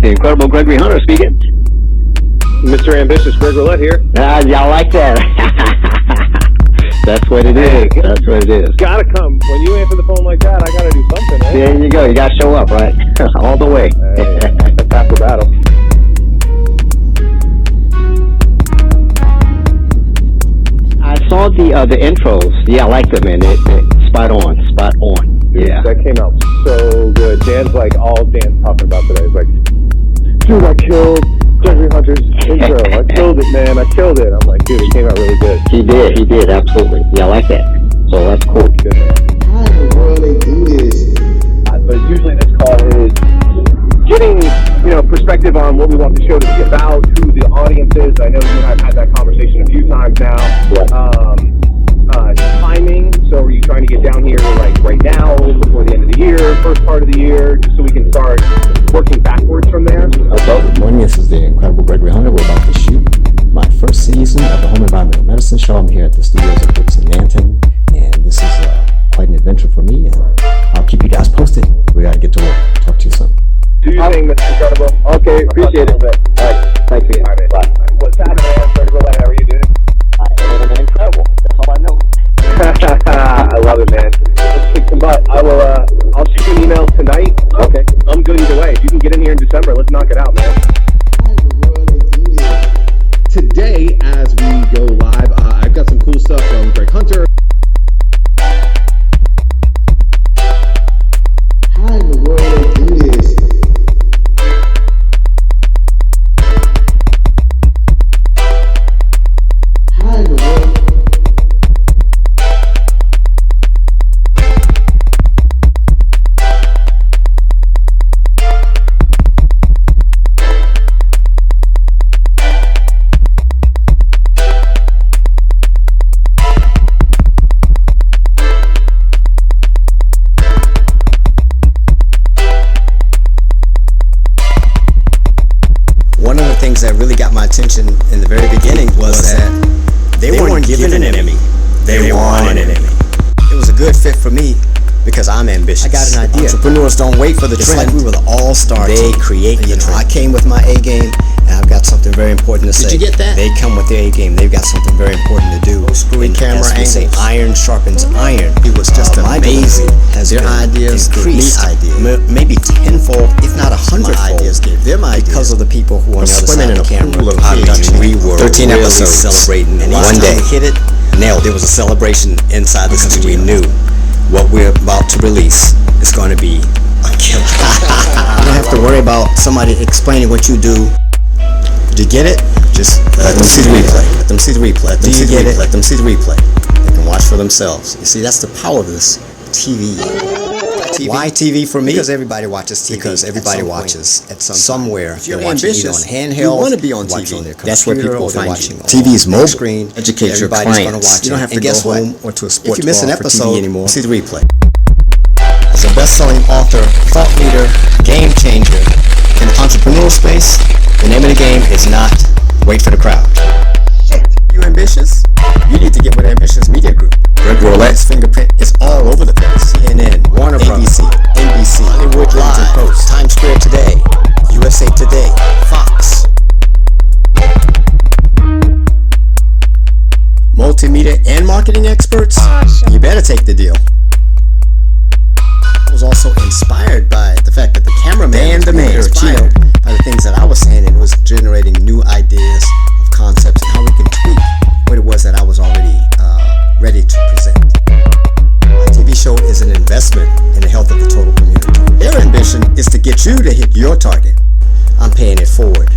the incredible Gregory Hunter speaking. Mr. Ambitious Gregory here. Y'all like that? That's what it is. That's what it is. Gotta come. When you answer the phone like that, I gotta do something, right? There you go. You gotta show up, right? All the way. That's half the battle. I saw the intros. Yeah, I like them, man. Spot on. Spot on. Yeah. That came out so good. Dan's like, all Dan's talking about today is like, dude, I killed Gregory Hunter's intro. I killed it, man. I killed it. I'm like, dude, it came out really good. He did, absolutely. Yeah, I like that. So that's cool. Good, man. How in the world they do this? But usually this call is getting, perspective on what we want the show to be about, who the audience is. I know you and I have had that conversation a few times now. Timing. So are you trying to get down here like right now, before the end of the year, first part of the year, just so we can start working backwards from there? Good morning, this is the incredible Gregory Hunter. We're about to shoot my first season of the Home Environmental Medicine Show. I'm here at the studios of Brooks and Nanton, and this is quite an adventure for me, and I'll keep you guys posted. We gotta get to work. Talk to you soon. Do your thing, Mr. Incredible. Okay, appreciate it. All right, thanks for you. Bye. What's happening, man? Gregory, how are you doing? I am incredible. That's all I know. I love it, man. Let's kick some butt. I'll shoot you an email tonight. Okay. I'm good either way. If you can get in here in December, let's knock it out, man. How in the world they do this? Today, as we go live, I've got some cool stuff from Greg Hunter. How in the world they do this? How in the world? One of the things that really got my attention in the very beginning was that they weren't given an enemy, they won an enemy. It was a good fit for me because I'm ambitious. I got an idea. Entrepreneurs don't wait for the trend. It's like we were the all-star team. They create the trend. I came with my A game, and I've got something very important to say. Did you get that? They come with their A game. They've got something very important to do. Screwing camera angles. Say iron sharpens iron. It was just amazing. Has their ideas increased? Maybe tenfold, if not 100-fold. My ideas gave them ideas because of the people who are on the other side of the camera. We were 13 episodes celebrating one day. Hit it, nailed. There was a celebration inside the studio. We knew what we're about to release is going to be a killer. You don't have to worry about somebody explaining what you do. Did you get it? Just let them see the replay. Let them see the replay. Let them see the replay. Let them see the replay. They can watch for themselves. You see, that's the power of this TV. Why TV for me? Because everybody watches TV. Because everybody watches at somewhere. If you're ambitious, on handheld, you want to be on TV. That's where people find you. TV is mobile. Screen. Educate your clients. You don't have to go home or to a sports bar for TV anymore. See the replay. As a best-selling author, thought leader, game changer in the entrepreneurial space, the name of the game is not wait for the crowd. Shit, you ambitious? You need to get with Ambitious Media Group. Greg Roulette's fingerprint is all over the place. CNN, Warner Bros., NBC, Hollywood Live, Post, Times Square Today, USA Today, Fox. Multimedia and marketing experts? Awesome. You better take the deal. I was also inspired by the fact that the cameraman was inspired by the things that I was saying, and it was generating new ideas of concepts and how we can tweak what it was that I was already ready to present. My TV show is an investment in the health of the total community. Their ambition is to get you to hit your target. I'm paying it forward.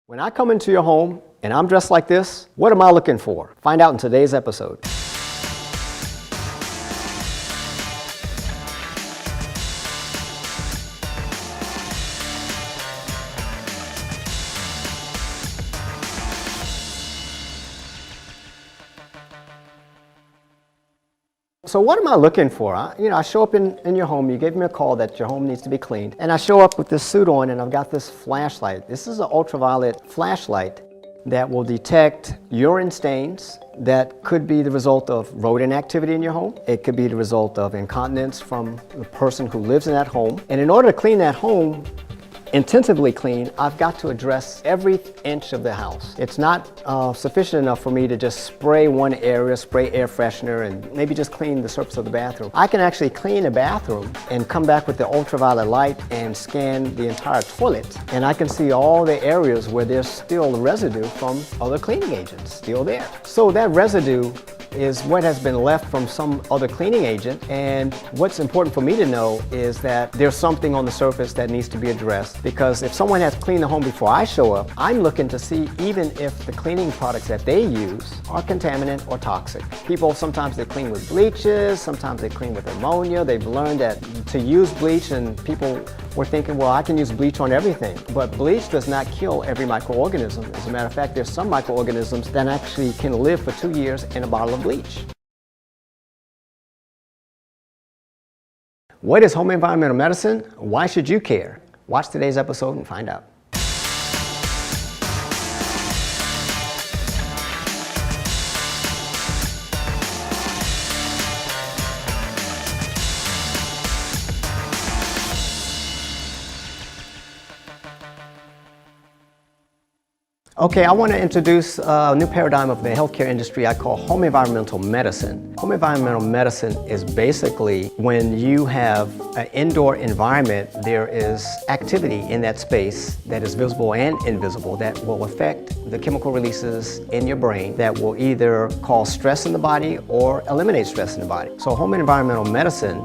When I come into your home and I'm dressed like this, what am I looking for? Find out in today's episode. So what am I looking for? I show up in your home, you gave me a call that your home needs to be cleaned, and I show up with this suit on and I've got this flashlight. This is an ultraviolet flashlight that will detect urine stains that could be the result of rodent activity in your home. It could be the result of incontinence from the person who lives in that home. And in order to clean that home, intensively clean, I've got to address every inch of the house. It's not sufficient enough for me to just spray one area, spray air freshener, and maybe just clean the surface of the bathroom. I can actually clean a bathroom and come back with the ultraviolet light and scan the entire toilet, and I can see all the areas where there's still residue from other cleaning agents still there. So that residue is what has been left from some other cleaning agent, and what's important for me to know is that there's something on the surface that needs to be addressed, because if someone has cleaned the home before I show up, I'm looking to see even if the cleaning products that they use are contaminant or toxic. People sometimes they clean with bleaches, sometimes they clean with ammonia. They've learned that to use bleach, and people were thinking, well, I can use bleach on everything. But bleach does not kill every microorganism. As a matter of fact, there's some microorganisms that actually can live for 2 years in a bottle of bleach. What is home environmental medicine? Why should you care? Watch today's episode and find out. Okay, I want to introduce a new paradigm of the healthcare industry I call home environmental medicine. Home environmental medicine is basically when you have an indoor environment, there is activity in that space that is visible and invisible that will affect the chemical releases in your brain that will either cause stress in the body or eliminate stress in the body. So home environmental medicine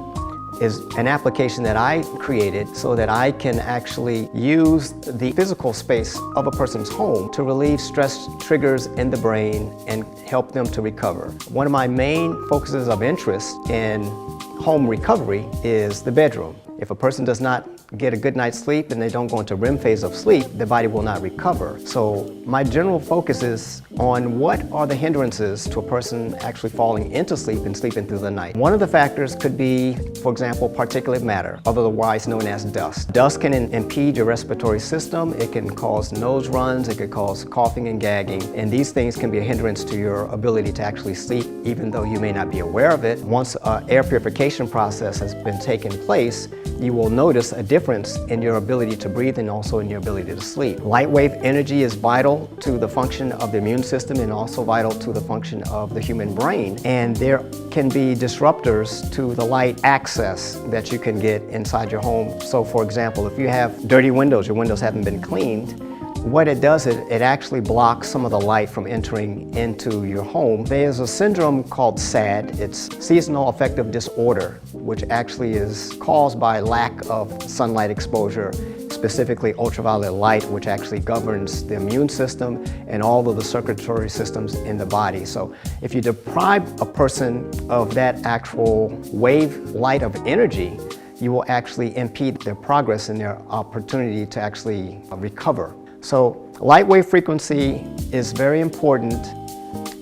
is an application that I created so that I can actually use the physical space of a person's home to relieve stress triggers in the brain and help them to recover. One of my main focuses of interest in home recovery is the bedroom. If a person does not get a good night's sleep and they don't go into REM phase of sleep, the body will not recover. So my general focus is on what are the hindrances to a person actually falling into sleep and sleeping through the night. One of the factors could be, for example, particulate matter, otherwise known as dust. Dust can impede your respiratory system. It can cause nose runs. It could cause coughing and gagging. And these things can be a hindrance to your ability to actually sleep, even though you may not be aware of it. Once an air purification process has been taken place, you will notice a difference in your ability to breathe and also in your ability to sleep. Light wave energy is vital to the function of the immune system and also vital to the function of the human brain. And there can be disruptors to the light access that you can get inside your home. So for example, if you have dirty windows, your windows haven't been cleaned, what it does is it actually blocks some of the light from entering into your home. There's a syndrome called SAD. It's seasonal affective disorder, which actually is caused by lack of sunlight exposure, specifically ultraviolet light, which actually governs the immune system and all of the circulatory systems in the body. So if you deprive a person of that actual wave light of energy, you will actually impede their progress and their opportunity to actually recover. So light wave frequency is very important,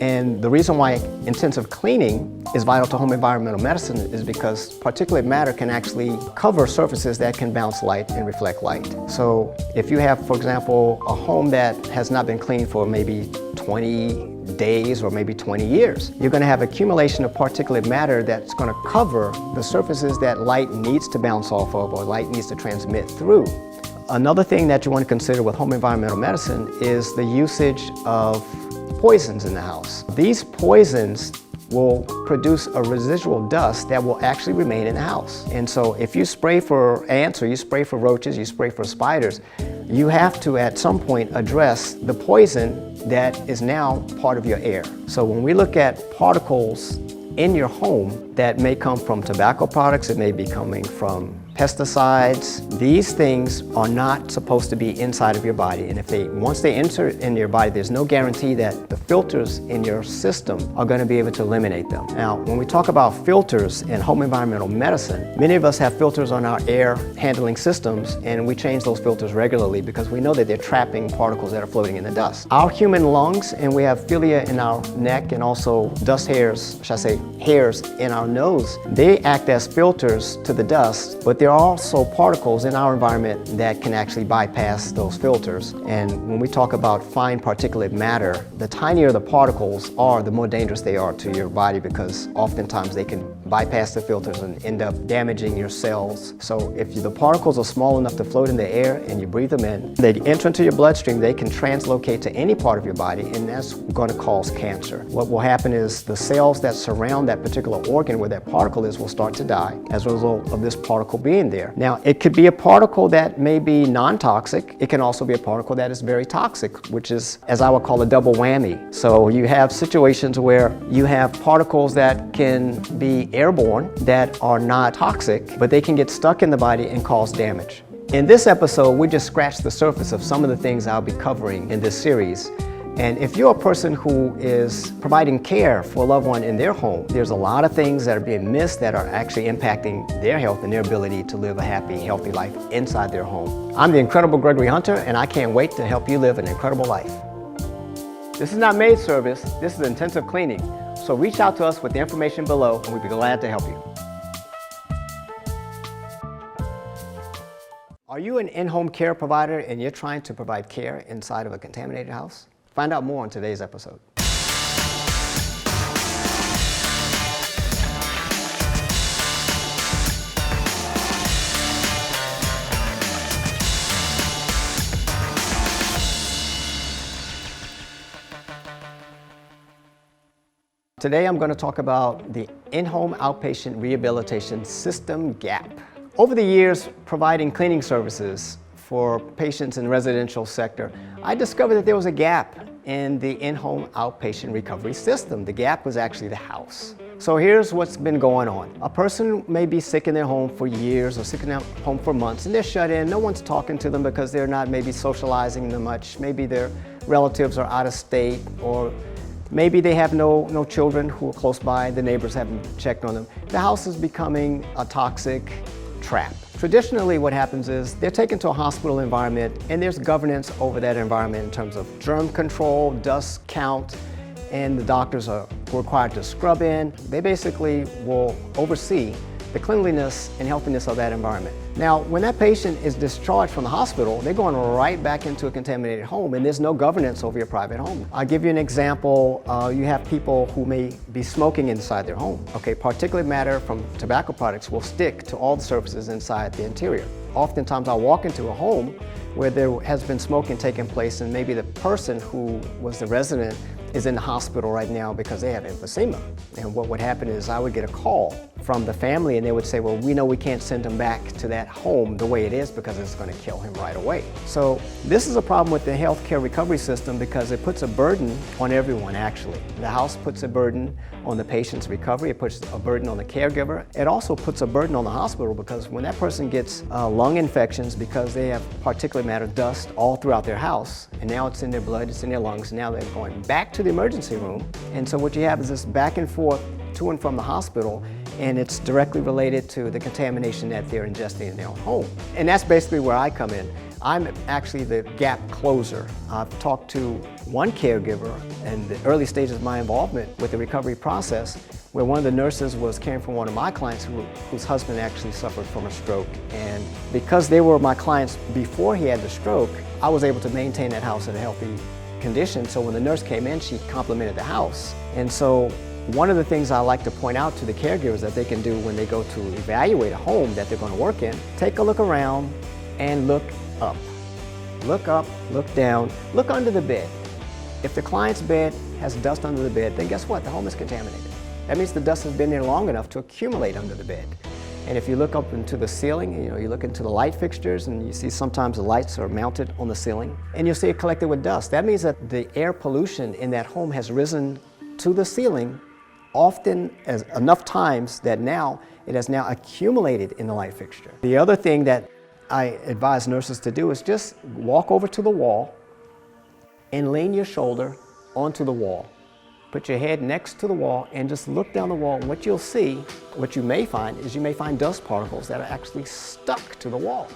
and the reason why intensive cleaning is vital to home environmental medicine is because particulate matter can actually cover surfaces that can bounce light and reflect light. So if you have, for example, a home that has not been cleaned for maybe 20 days or maybe 20 years, you're going to have accumulation of particulate matter that's going to cover the surfaces that light needs to bounce off of or light needs to transmit through. Another thing that you want to consider with home environmental medicine is the usage of poisons in the house. These poisons will produce a residual dust that will actually remain in the house. And so if you spray for ants or you spray for roaches, you spray for spiders, you have to at some point address the poison that is now part of your air. So when we look at particles in your home that may come from tobacco products, it may be coming from pesticides. These things are not supposed to be inside of your body, and once they enter in your body, there's no guarantee that the filters in your system are going to be able to eliminate them. Now, when we talk about filters in home environmental medicine, many of us have filters on our air handling systems, and we change those filters regularly because we know that they're trapping particles that are floating in the dust. Our human lungs, and we have philia in our neck and also dust hairs, should I say hairs in our nose, they act as filters to the dust, but there are also particles in our environment that can actually bypass those filters. And when we talk about fine particulate matter, the tinier the particles are, the more dangerous they are to your body, because oftentimes they can bypass the filters and end up damaging your cells. So if the particles are small enough to float in the air and you breathe them in, they enter into your bloodstream, they can translocate to any part of your body, and that's going to cause cancer. What will happen is the cells that surround that particular organ where that particle is will start to die as a result of this particle being there. Now, it could be a particle that may be non-toxic. It can also be a particle that is very toxic, which is, as I would call, a double whammy. So you have situations where you have particles that can be airborne that are not toxic, but they can get stuck in the body and cause damage. In this episode, we just scratched the surface of some of the things I'll be covering in this series. And if you're a person who is providing care for a loved one in their home, there's a lot of things that are being missed that are actually impacting their health and their ability to live a happy, healthy life inside their home. I'm the incredible Gregory Hunter, and I can't wait to help you live an incredible life. This is not maid service, this is intensive cleaning. So reach out to us with the information below, and we'd be glad to help you. Are you an in-home care provider and you're trying to provide care inside of a contaminated house? Find out more on today's episode. Today I'm going to talk about the in-home outpatient rehabilitation system gap. Over the years, providing cleaning services for patients in the residential sector, I discovered that there was a gap in the in-home outpatient recovery system. The gap was actually the house. So here's what's been going on. A person may be sick in their home for years or sick in their home for months, and they're shut in. No one's talking to them because they're not maybe socializing them much. Maybe their relatives are out of state, or maybe they have no children who are close by. The neighbors haven't checked on them. The house is becoming a toxic trap. Traditionally, what happens is they're taken to a hospital environment, and there's governance over that environment in terms of germ control, dust count, and the doctors are required to scrub in. They basically will oversee the cleanliness and healthiness of that environment. Now, when that patient is discharged from the hospital, they're going right back into a contaminated home, and there's no governance over your private home. I'll give you an example. You have people who may be smoking inside their home. Okay, particulate matter from tobacco products will stick to all the surfaces inside the interior. Oftentimes I'll walk into a home where there has been smoking taking place, and maybe the person who was the resident is in the hospital right now because they have emphysema. And what would happen is I would get a call from the family, and they would say, well, we know we can't send him back to that home the way it is because it's going to kill him right away. So this is a problem with the healthcare recovery system because it puts a burden on everyone, actually. The house puts a burden on the patient's recovery. It puts a burden on the caregiver. It also puts a burden on the hospital because when that person gets lung infections because they have particulate matter dust all throughout their house, and now it's in their blood, it's in their lungs, and now they're going back to the emergency room. And so what you have is this back and forth to and from the hospital, and it's directly related to the contamination that they're ingesting in their own home. And that's basically where I come in. I'm actually the gap closer. I've talked to one caregiver in the early stages of my involvement with the recovery process, where one of the nurses was caring for one of my clients whose husband actually suffered from a stroke. And because they were my clients before he had the stroke, I was able to maintain that house in a healthy condition. So when the nurse came in, she complimented the house. And so one of the things I like to point out to the caregivers that they can do when they go to evaluate a home that they're going to work in, take a look around and look up. Look up, look down, look under the bed. If the client's bed has dust under the bed, then guess what? The home is contaminated. That means the dust has been there long enough to accumulate under the bed. And if you look up into the ceiling, you look into the light fixtures, and you see sometimes the lights are mounted on the ceiling, and you'll see it collected with dust. That means that the air pollution in that home has risen to the ceiling often as enough times that now it has now accumulated in the light fixture. The other thing that I advise nurses to do is just walk over to the wall and lean your shoulder onto the wall. Put your head next to the wall and just look down the wall. And what you'll see, what you may find, is you may find dust particles that are actually stuck to the wall.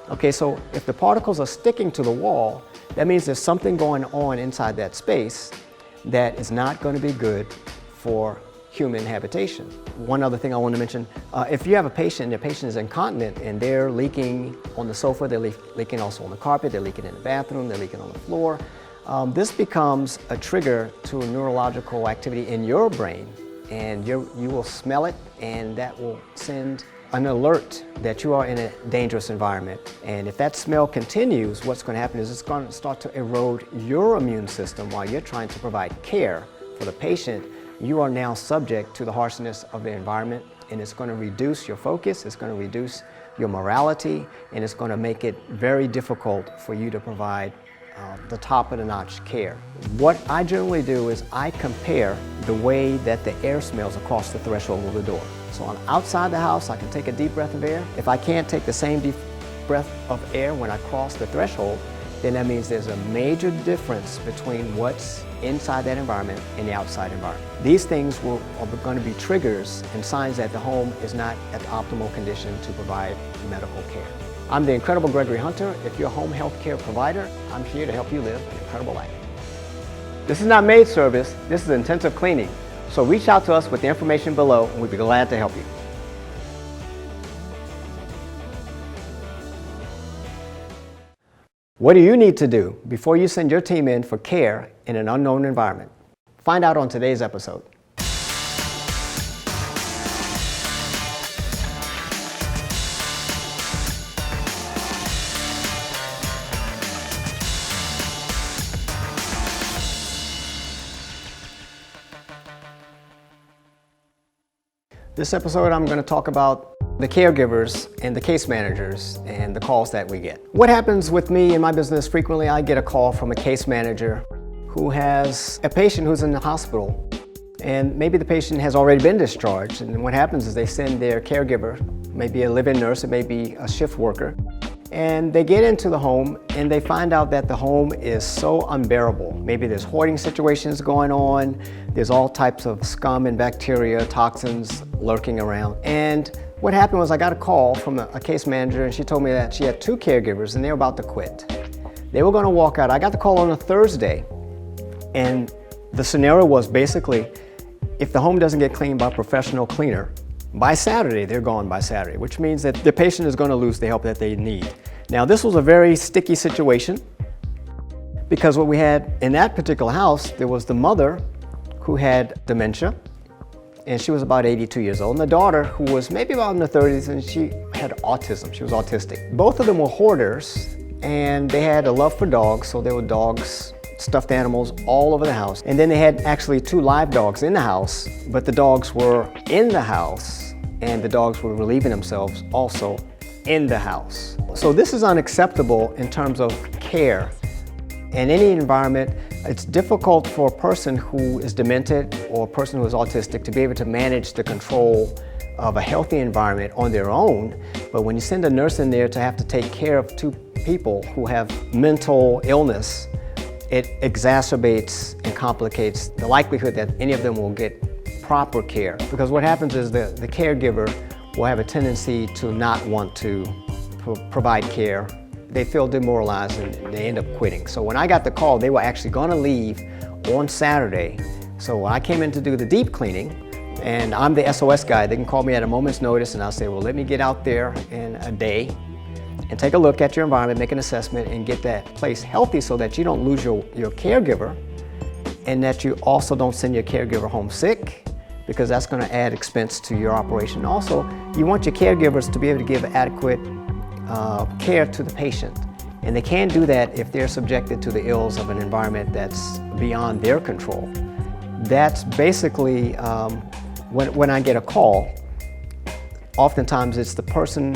Okay, so if the particles are sticking to the wall, that means there's something going on inside that space that is not going to be good for human habitation. One other thing I want to mention, if you have a patient and the patient is incontinent and they're leaking on the sofa, they're leaking also on the carpet, they're leaking in the bathroom, they're leaking on the floor, this becomes a trigger to a neurological activity in your brain, and you will smell it, and that will send an alert that you are in a dangerous environment. And if that smell continues, what's going to happen is it's going to start to erode your immune system while you're trying to provide care for the patient. You are now subject to the harshness of the environment, and it's going to reduce your focus, it's going to reduce your morality, and it's going to make it very difficult for you to provide the top of the notch care. What I generally do is I compare the way that the air smells across the threshold of the door. So I'm outside the house, I can take a deep breath of air. If I can't take the same deep breath of air when I cross the threshold, then that means there's a major difference between what's inside that environment and the outside environment. These things are going to be triggers and signs that the home is not at the optimal condition to provide medical care. I'm the incredible Gregory Hunter. If you're a home health care provider, I'm here to help you live an incredible life. This is not maid service, this is intensive cleaning. So reach out to us with the information below and we'd be glad to help you. What do you need to do before you send your team in for care in an unknown environment? Find out on today's episode. This episode, I'm going to talk about the caregivers and the case managers and the calls that we get. What happens with me in my business, frequently I get a call from a case manager who has a patient who's in the hospital, and maybe the patient has already been discharged, and what happens is they send their caregiver, maybe a live-in nurse, it may be a shift worker, and they get into the home and they find out that the home is so unbearable. Maybe there's hoarding situations going on, there's all types of scum and bacteria, toxins lurking around. And what happened was I got a call from a case manager and she told me that she had 2 caregivers and they were about to quit. They were going to walk out. I got the call on a Thursday, and the scenario was basically if the home doesn't get cleaned by a professional cleaner, by Saturday, they're gone by Saturday, which means that the patient is going to lose the help that they need. Now, this was a very sticky situation because what we had in that particular house, there was the mother who had dementia, and she was about 82 years old, and the daughter who was maybe about in the 30s, and she had autism. She was autistic. Both of them were hoarders, and they had a love for dogs, so there were dogs, stuffed animals all over the house. And then they had actually 2 live dogs in the house, but the dogs were in the house, and the dogs were relieving themselves also in the house. So this is unacceptable in terms of care. In any environment, it's difficult for a person who is demented or a person who is autistic to be able to manage the control of a healthy environment on their own. But when you send a nurse in there to have to take care of 2 people who have mental illness, it exacerbates and complicates the likelihood that any of them will get proper care. Because what happens is the caregiver will have a tendency to not want to provide care. They feel demoralized and they end up quitting. So when I got the call, they were actually going to leave on Saturday. So when I came in to do the deep cleaning, and I'm the SOS guy, they can call me at a moment's notice, and I'll say, well, let me get out there in a day and take a look at your environment, make an assessment, and get that place healthy so that you don't lose your caregiver, and that you also don't send your caregiver home sick, because that's going to add expense to your operation. Also, you want your caregivers to be able to give adequate care to the patient. And they can't do that if they're subjected to the ills of an environment that's beyond their control. That's basically, when I get a call, oftentimes it's the person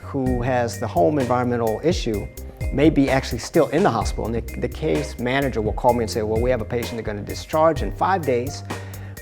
who has the home environmental issue may be actually still in the hospital, and the case manager will call me and say, well, we have a patient they're going to discharge in 5 days,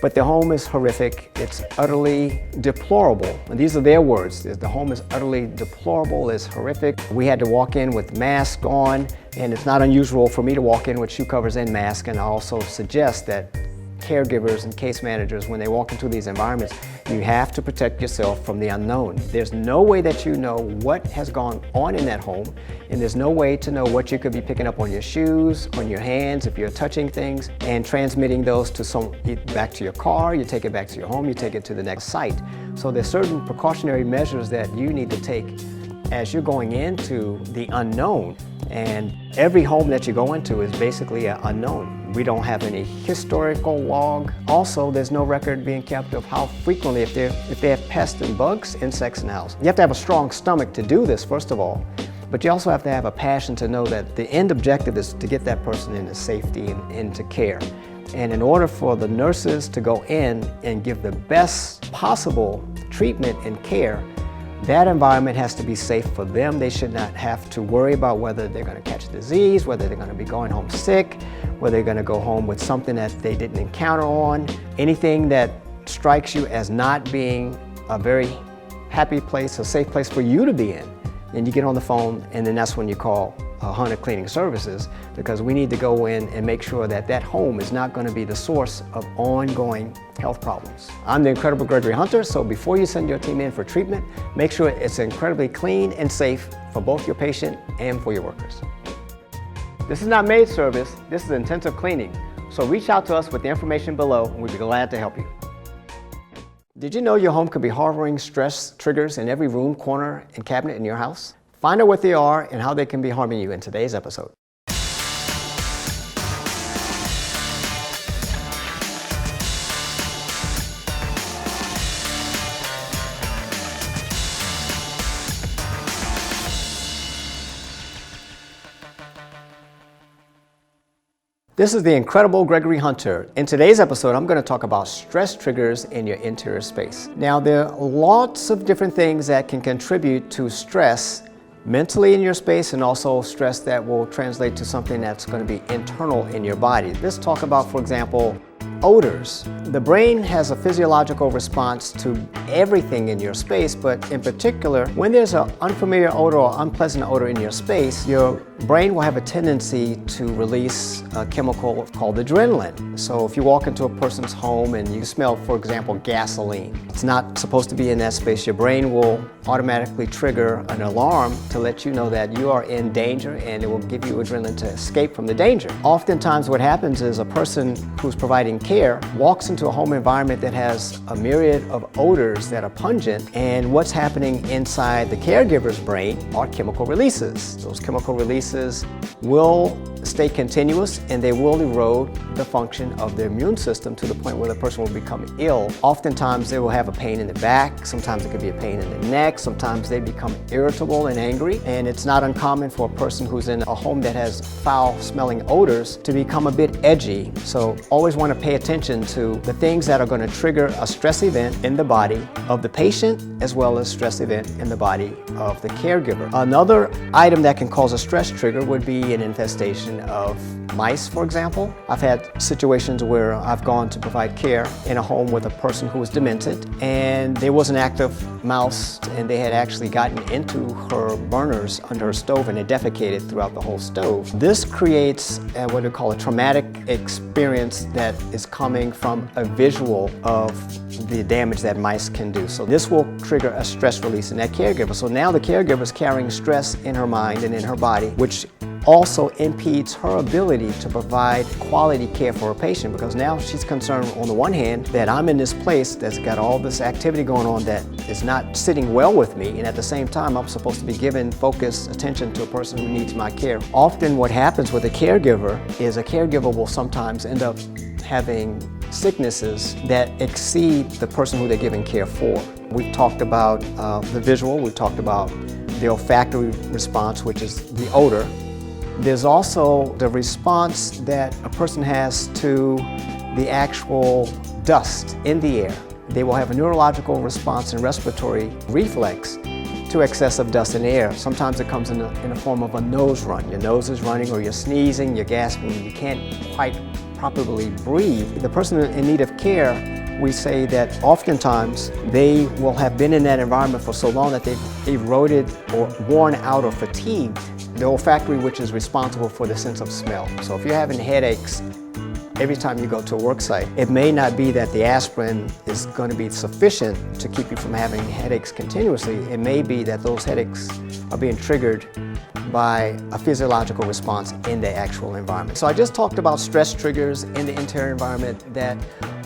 But the home is horrific. It's utterly deplorable. And these are their words. The home is utterly deplorable, it's horrific. We had to walk in with masks on, and it's not unusual for me to walk in with shoe covers and mask. And I also suggest that caregivers and case managers, when they walk into these environments, you have to protect yourself from the unknown. There's no way that you know what has gone on in that home, and there's no way to know what you could be picking up on your shoes, on your hands, if you're touching things, and transmitting those to back to your car, you take it back to your home, you take it to the next site. So there's certain precautionary measures that you need to take as you're going into the unknown. And every home that you go into is basically an unknown. We don't have any historical log. Also, there's no record being kept of how frequently, if they have pests and bugs, insects in the house. You have to have a strong stomach to do this, first of all, but you also have to have a passion to know that the end objective is to get that person into safety and into care. And in order for the nurses to go in and give the best possible treatment and care, that environment has to be safe for them. They should not have to worry about whether they're going to catch a disease, whether they're going to be going home sick, whether they're going to go home with something that they didn't encounter on. Anything that strikes you as not being a very happy place, a safe place for you to be in, and you get on the phone, and then that's when you call Hunter Cleaning Services, because we need to go in and make sure that that home is not going to be the source of ongoing health problems. I'm the incredible Gregory Hunter, so before you send your team in for treatment, make sure it's incredibly clean and safe for both your patient and for your workers. This is not maid service, this is intensive cleaning. So reach out to us with the information below, and we'd be glad to help you. Did you know your home could be harboring stress triggers in every room, corner, and cabinet in your house? Find out what they are and how they can be harming you in today's episode. This is the incredible Gregory Hunter. In today's episode, I'm going to talk about stress triggers in your interior space. Now, there are lots of different things that can contribute to stress mentally in your space, and also stress that will translate to something that's going to be internal in your body. Let's talk about, for example, odors. The brain has a physiological response to everything in your space, but in particular, when there's an unfamiliar odor or unpleasant odor in your space, your brain will have a tendency to release a chemical called adrenaline. So if you walk into a person's home and you smell, for example, gasoline, it's not supposed to be in that space, your brain will automatically trigger an alarm to let you know that you are in danger, and it will give you adrenaline to escape from the danger. Oftentimes what happens is a person who's providing care walks into a home environment that has a myriad of odors that are pungent, and what's happening inside the caregiver's brain are chemical releases. Those chemical releases will stay continuous, and they will erode the function of the immune system to the point where the person will become ill. Oftentimes they will have a pain in the back, sometimes it could be a pain in the neck, sometimes they become irritable and angry, and it's not uncommon for a person who's in a home that has foul-smelling odors to become a bit edgy. So always want to pay attention to the things that are going to trigger a stress event in the body of the patient, as well as stress event in the body of the caregiver. Another item that can cause a stress trigger would be an infestation of mice, for example. I've had situations where I've gone to provide care in a home with a person who was demented, and there was an active mouse, and they had actually gotten into her burners under her stove, and it defecated throughout the whole stove. This creates what we call a traumatic experience that is coming from a visual of the damage that mice can do. So this will trigger a stress release in that caregiver. So now the caregiver is carrying stress in her mind and in her body, which also impedes her ability to provide quality care for her patient, because now she's concerned on the one hand that I'm in this place that's got all this activity going on that is not sitting well with me, and at the same time I'm supposed to be giving focused attention to a person who needs my care. Often what happens with a caregiver is a caregiver will sometimes end up having sicknesses that exceed the person who they're giving care for. We've talked about the visual, we've talked about the olfactory response, which is the odor. There's also the response that a person has to the actual dust in the air. They will have a neurological response and respiratory reflex to excessive dust in the air. Sometimes it comes in the form of a nose run. Your nose is running, or you're sneezing, you're gasping, you can't quite properly breathe. The person in need of care, we say that oftentimes they will have been in that environment for so long that they've eroded or worn out or fatigued the olfactory, which is responsible for the sense of smell. So if you're having headaches every time you go to a work site, it may not be that the aspirin is going to be sufficient to keep you from having headaches continuously. It may be that those headaches are being triggered by a physiological response in the actual environment. So I just talked about stress triggers in the interior environment that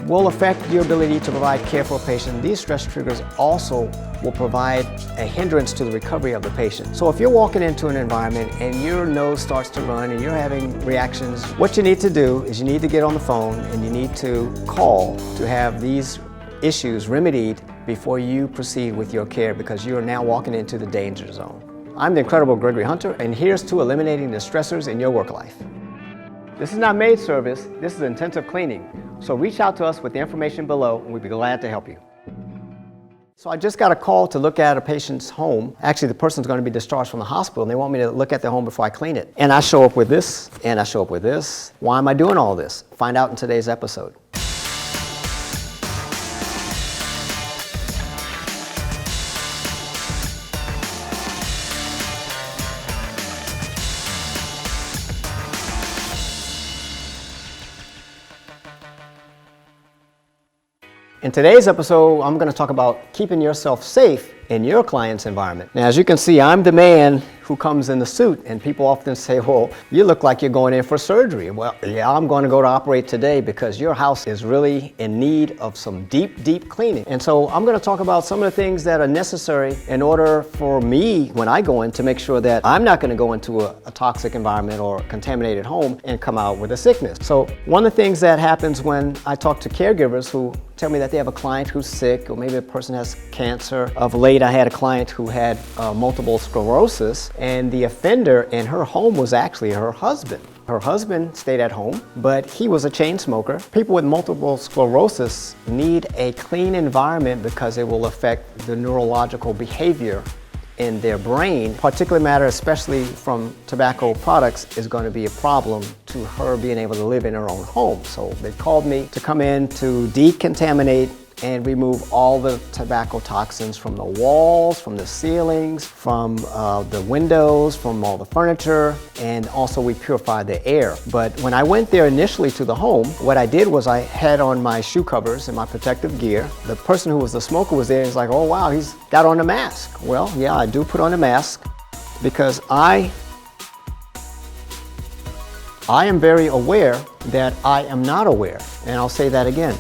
will affect your ability to provide care for a patient. These stress triggers also will provide a hindrance to the recovery of the patient. So if you're walking into an environment and your nose starts to run and you're having reactions, what you need to do is you need to get on the phone and you need to call to have these issues remedied before you proceed with your care, because you are now walking into the danger zone. I'm the incredible Gregory Hunter, and here's to eliminating the stressors in your work life. This is not maid service, this is intensive cleaning. So reach out to us with the information below and we'd be glad to help you. So I just got a call to look at a patient's home. Actually, the person's going to be discharged from the hospital and they want me to look at their home before I clean it. And I show up with this, and I show up with this. Why am I doing all this? Find out in today's episode. In today's episode, I'm going to talk about keeping yourself safe in your client's environment. Now, as you can see, I'm the man who comes in the suit, and people often say, well, you look like you're going in for surgery. Well, yeah, I'm going to go to operate today because your house is really in need of some deep, deep cleaning. And so I'm going to talk about some of the things that are necessary in order for me, when I go in, to make sure that I'm not going to go into a toxic environment or a contaminated home and come out with a sickness. So one of the things that happens when I talk to caregivers who tell me that they have a client who's sick, or maybe a person has cancer. Of late, I had a client who had multiple sclerosis, and the offender in her home was actually her husband. Her husband stayed at home, but he was a chain smoker. People with multiple sclerosis need a clean environment because it will affect the neurological behavior in their brain. Particulate matter, especially from tobacco products, is going to be a problem to her being able to live in her own home. So they called me to come in to decontaminate and remove all the tobacco toxins from the walls, from the ceilings, from the windows, from all the furniture, and also we purify the air. But when I went there initially to the home, what I did was I had on my shoe covers and my protective gear. The person who was the smoker was there. He's like, oh wow, he's got on a mask. Well, yeah, I do put on a mask because I am very aware that I am not aware. And I'll say that again.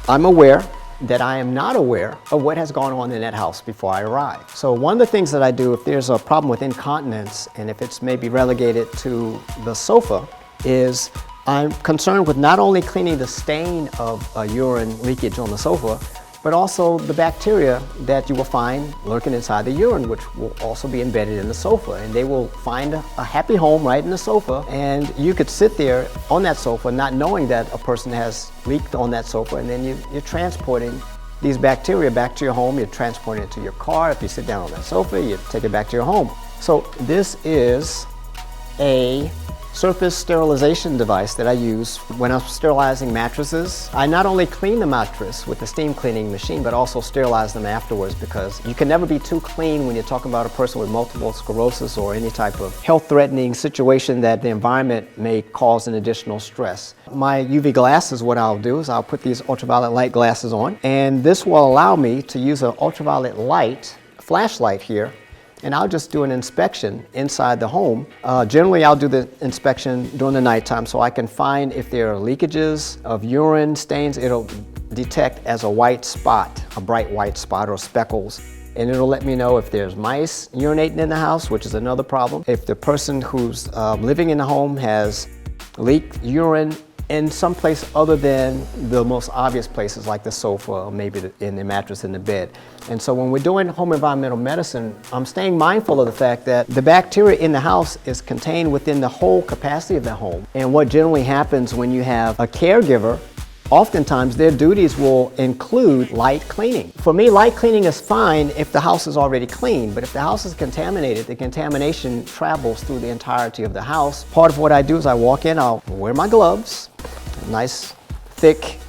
I'm aware that I am not aware of what has gone on in that house before I arrive. So one of the things that I do if there's a problem with incontinence, and if it's maybe relegated to the sofa, is I'm concerned with not only cleaning the stain of urine leakage on the sofa, but also the bacteria that you will find lurking inside the urine, which will also be embedded in the sofa. And they will find a happy home right in the sofa, and you could sit there on that sofa not knowing that a person has leaked on that sofa, and then you're transporting these bacteria back to your home. You're transporting it to your car. If you sit down on that sofa, you take it back to your home. So this is a surface sterilization device that I use when I'm sterilizing mattresses. I not only clean the mattress with the steam cleaning machine, but also sterilize them afterwards, because you can never be too clean when you're talking about a person with multiple sclerosis or any type of health-threatening situation that the environment may cause an additional stress. My UV glasses, what I'll do is I'll put these ultraviolet light glasses on, and this will allow me to use an ultraviolet light flashlight here, and I'll just do an inspection inside the home. Generally, I'll do the inspection during the nighttime so I can find if there are leakages of urine stains. It'll detect as a white spot, a bright white spot or speckles. And it'll let me know if there's mice urinating in the house, which is another problem. If the person who's living in the home has leaked urine in some place other than the most obvious places like the sofa or maybe in the mattress in the bed. And so when we're doing home environmental medicine, I'm staying mindful of the fact that the bacteria in the house is contained within the whole capacity of the home. And what generally happens when you have a caregiver, oftentimes their duties will include light cleaning. For me, light cleaning is fine if the house is already clean, but if the house is contaminated, the contamination travels through the entirety of the house. Part of what I do is I walk in, I'll wear my gloves, nice, thick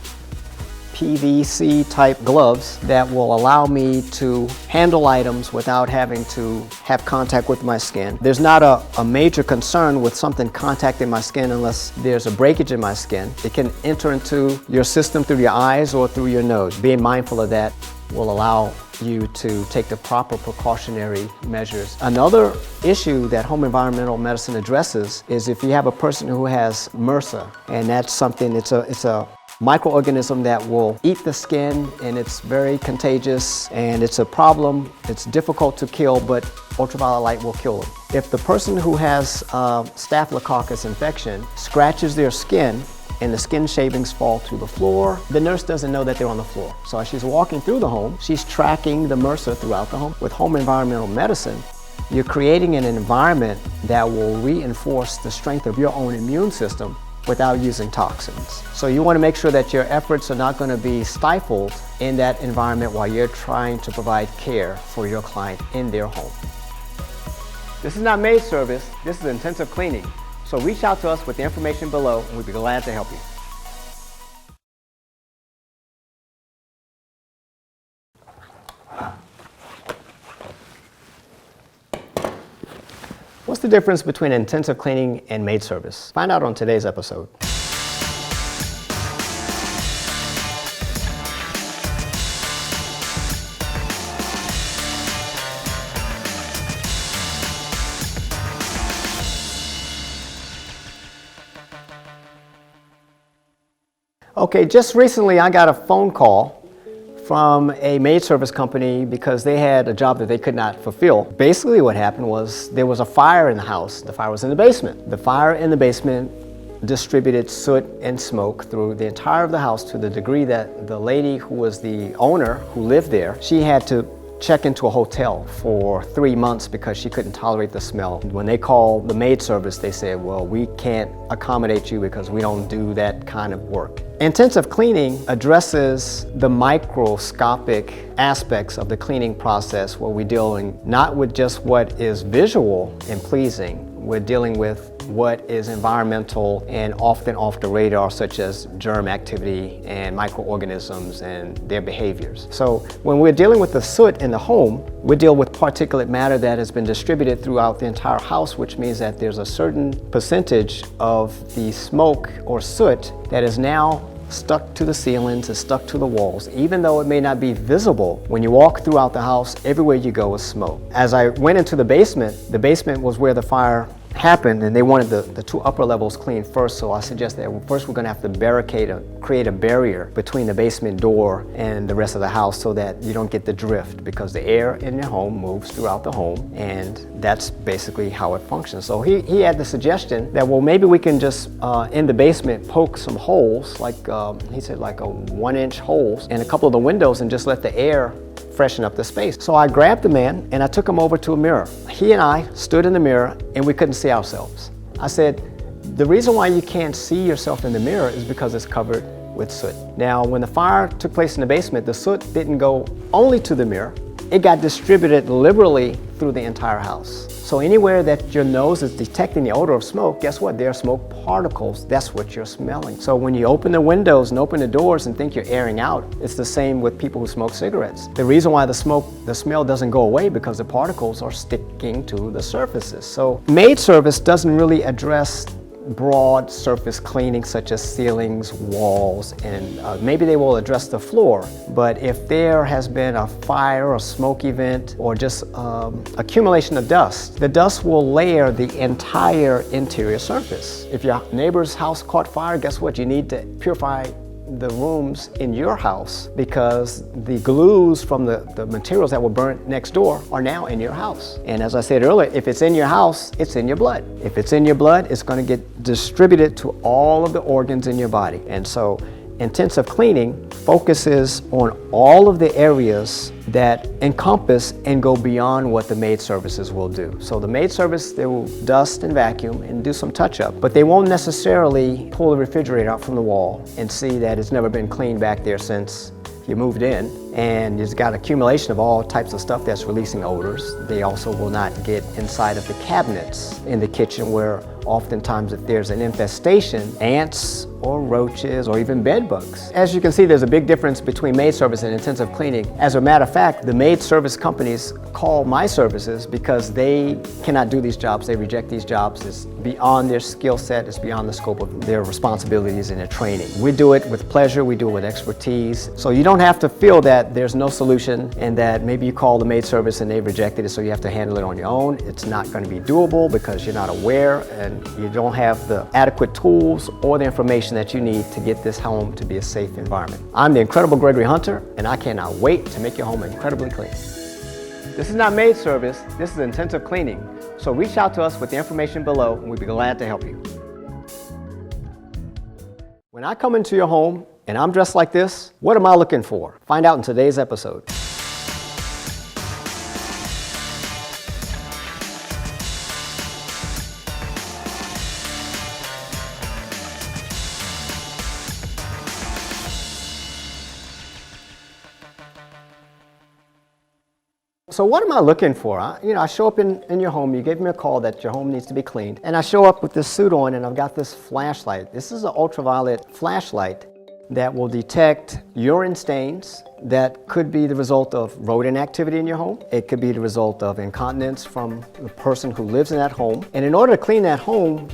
PVC type gloves that will allow me to handle items without having to have contact with my skin. There's not a major concern with something contacting my skin unless there's a breakage in my skin. It can enter into your system through your eyes or through your nose. Being mindful of that will allow you to take the proper precautionary measures. Another issue that home environmental medicine addresses is if you have a person who has MRSA, and that's something, it's a microorganism that will eat the skin, and it's very contagious, and it's a problem. It's difficult to kill, but ultraviolet light will kill them. If the person who has Staphylococcus infection scratches their skin and the skin shavings fall to the floor, the nurse doesn't know that they're on the floor. So as she's walking through the home, she's tracking the MRSA throughout the home. With home environmental medicine, you're creating an environment that will reinforce the strength of your own immune system without using toxins. So you want to make sure that your efforts are not going to be stifled in that environment while you're trying to provide care for your client in their home. This is not maid service, this is intensive cleaning. So reach out to us with the information below and we'd be glad to help you. What's the difference between intensive cleaning and maid service? Find out on today's episode. Okay, just recently I got a phone call from a maid service company because they had a job that they could not fulfill. Basically what happened was there was a fire in the house. The fire was in the basement. The fire in the basement distributed soot and smoke through the entire of the house to the degree that the lady who was the owner who lived there, she had to check into a hotel for 3 months because she couldn't tolerate the smell. When they called the maid service, they said, well, we can't accommodate you because we don't do that kind of work. Intensive cleaning addresses the microscopic aspects of the cleaning process where we're dealing not with just what is visual and pleasing, we're dealing with what is environmental and often off the radar, such as germ activity and microorganisms and their behaviors. So when we're dealing with the soot in the home, we deal with particulate matter that has been distributed throughout the entire house, which means that there's a certain percentage of the smoke or soot that is now stuck to the ceilings and stuck to the walls. Even though it may not be visible, when you walk throughout the house, everywhere you go is smoke. As I went into the basement was where the fire happened, and they wanted the 2 upper levels cleaned first, so I suggest that first we're going to have to create a barrier between the basement door and the rest of the house so that you don't get the drift, because the air in your home moves throughout the home, and that's basically how it functions. So he had the suggestion that, well, maybe we can just in the basement poke some holes, like he said, like a 1-inch holes in a couple of the windows, and just let the air freshen up the space. So I grabbed the man and I took him over to a mirror. He and I stood in the mirror and we couldn't see ourselves. I said, the reason why you can't see yourself in the mirror is because it's covered with soot. Now, when the fire took place in the basement, the soot didn't go only to the mirror, it got distributed liberally through the entire house. So anywhere that your nose is detecting the odor of smoke, guess what? There are smoke particles. That's what you're smelling. So when you open the windows and open the doors and think you're airing out, it's the same with people who smoke cigarettes. The reason why the smell doesn't go away because the particles are sticking to the surfaces. So maid service doesn't really address broad surface cleaning such as ceilings, walls, and maybe they will address the floor. But if there has been a fire or smoke event or just accumulation of dust, the dust will layer the entire interior surface. If your neighbor's house caught fire, guess what? You need to purify the rooms in your house because the glues from the materials that were burnt next door are now in your house. And as I said earlier, if it's in your house, it's in your blood. If it's in your blood, it's going to get distributed to all of the organs in your body. And so intensive cleaning focuses on all of the areas that encompass and go beyond what the maid services will do. So the maid service, they will dust and vacuum and do some touch-up, but they won't necessarily pull the refrigerator out from the wall and see that it's never been cleaned back there since you moved in, and it's got accumulation of all types of stuff that's releasing odors. They also will not get inside of the cabinets in the kitchen where oftentimes if there's an infestation, ants or roaches or even bed bugs. As you can see, there's a big difference between maid service and intensive cleaning. As a matter of fact, the maid service companies call my services because they cannot do these jobs. They reject these jobs. It's beyond their skill set. It's beyond the scope of their responsibilities and their training. We do it with pleasure. We do it with expertise. So you don't have to feel that there's no solution and that maybe you call the maid service and they rejected it, so you have to handle it on your own. It's not going to be doable because you're not aware and you don't have the adequate tools or the information that you need to get this home to be a safe environment. I'm the incredible Gregory Hunter, and I cannot wait to make your home incredibly clean. This is not maid service, this is intensive cleaning. So reach out to us with the information below and we'd be glad to help you. When I come into your home and I'm dressed like this, what am I looking for? Find out in today's episode. So what am I looking for? I show up in your home, you gave me a call that your home needs to be cleaned, and I show up with this suit on and I've got this flashlight. This is an ultraviolet flashlight that will detect urine stains that could be the result of rodent activity in your home. It could be the result of incontinence from the person who lives in that home. And in order to clean that home,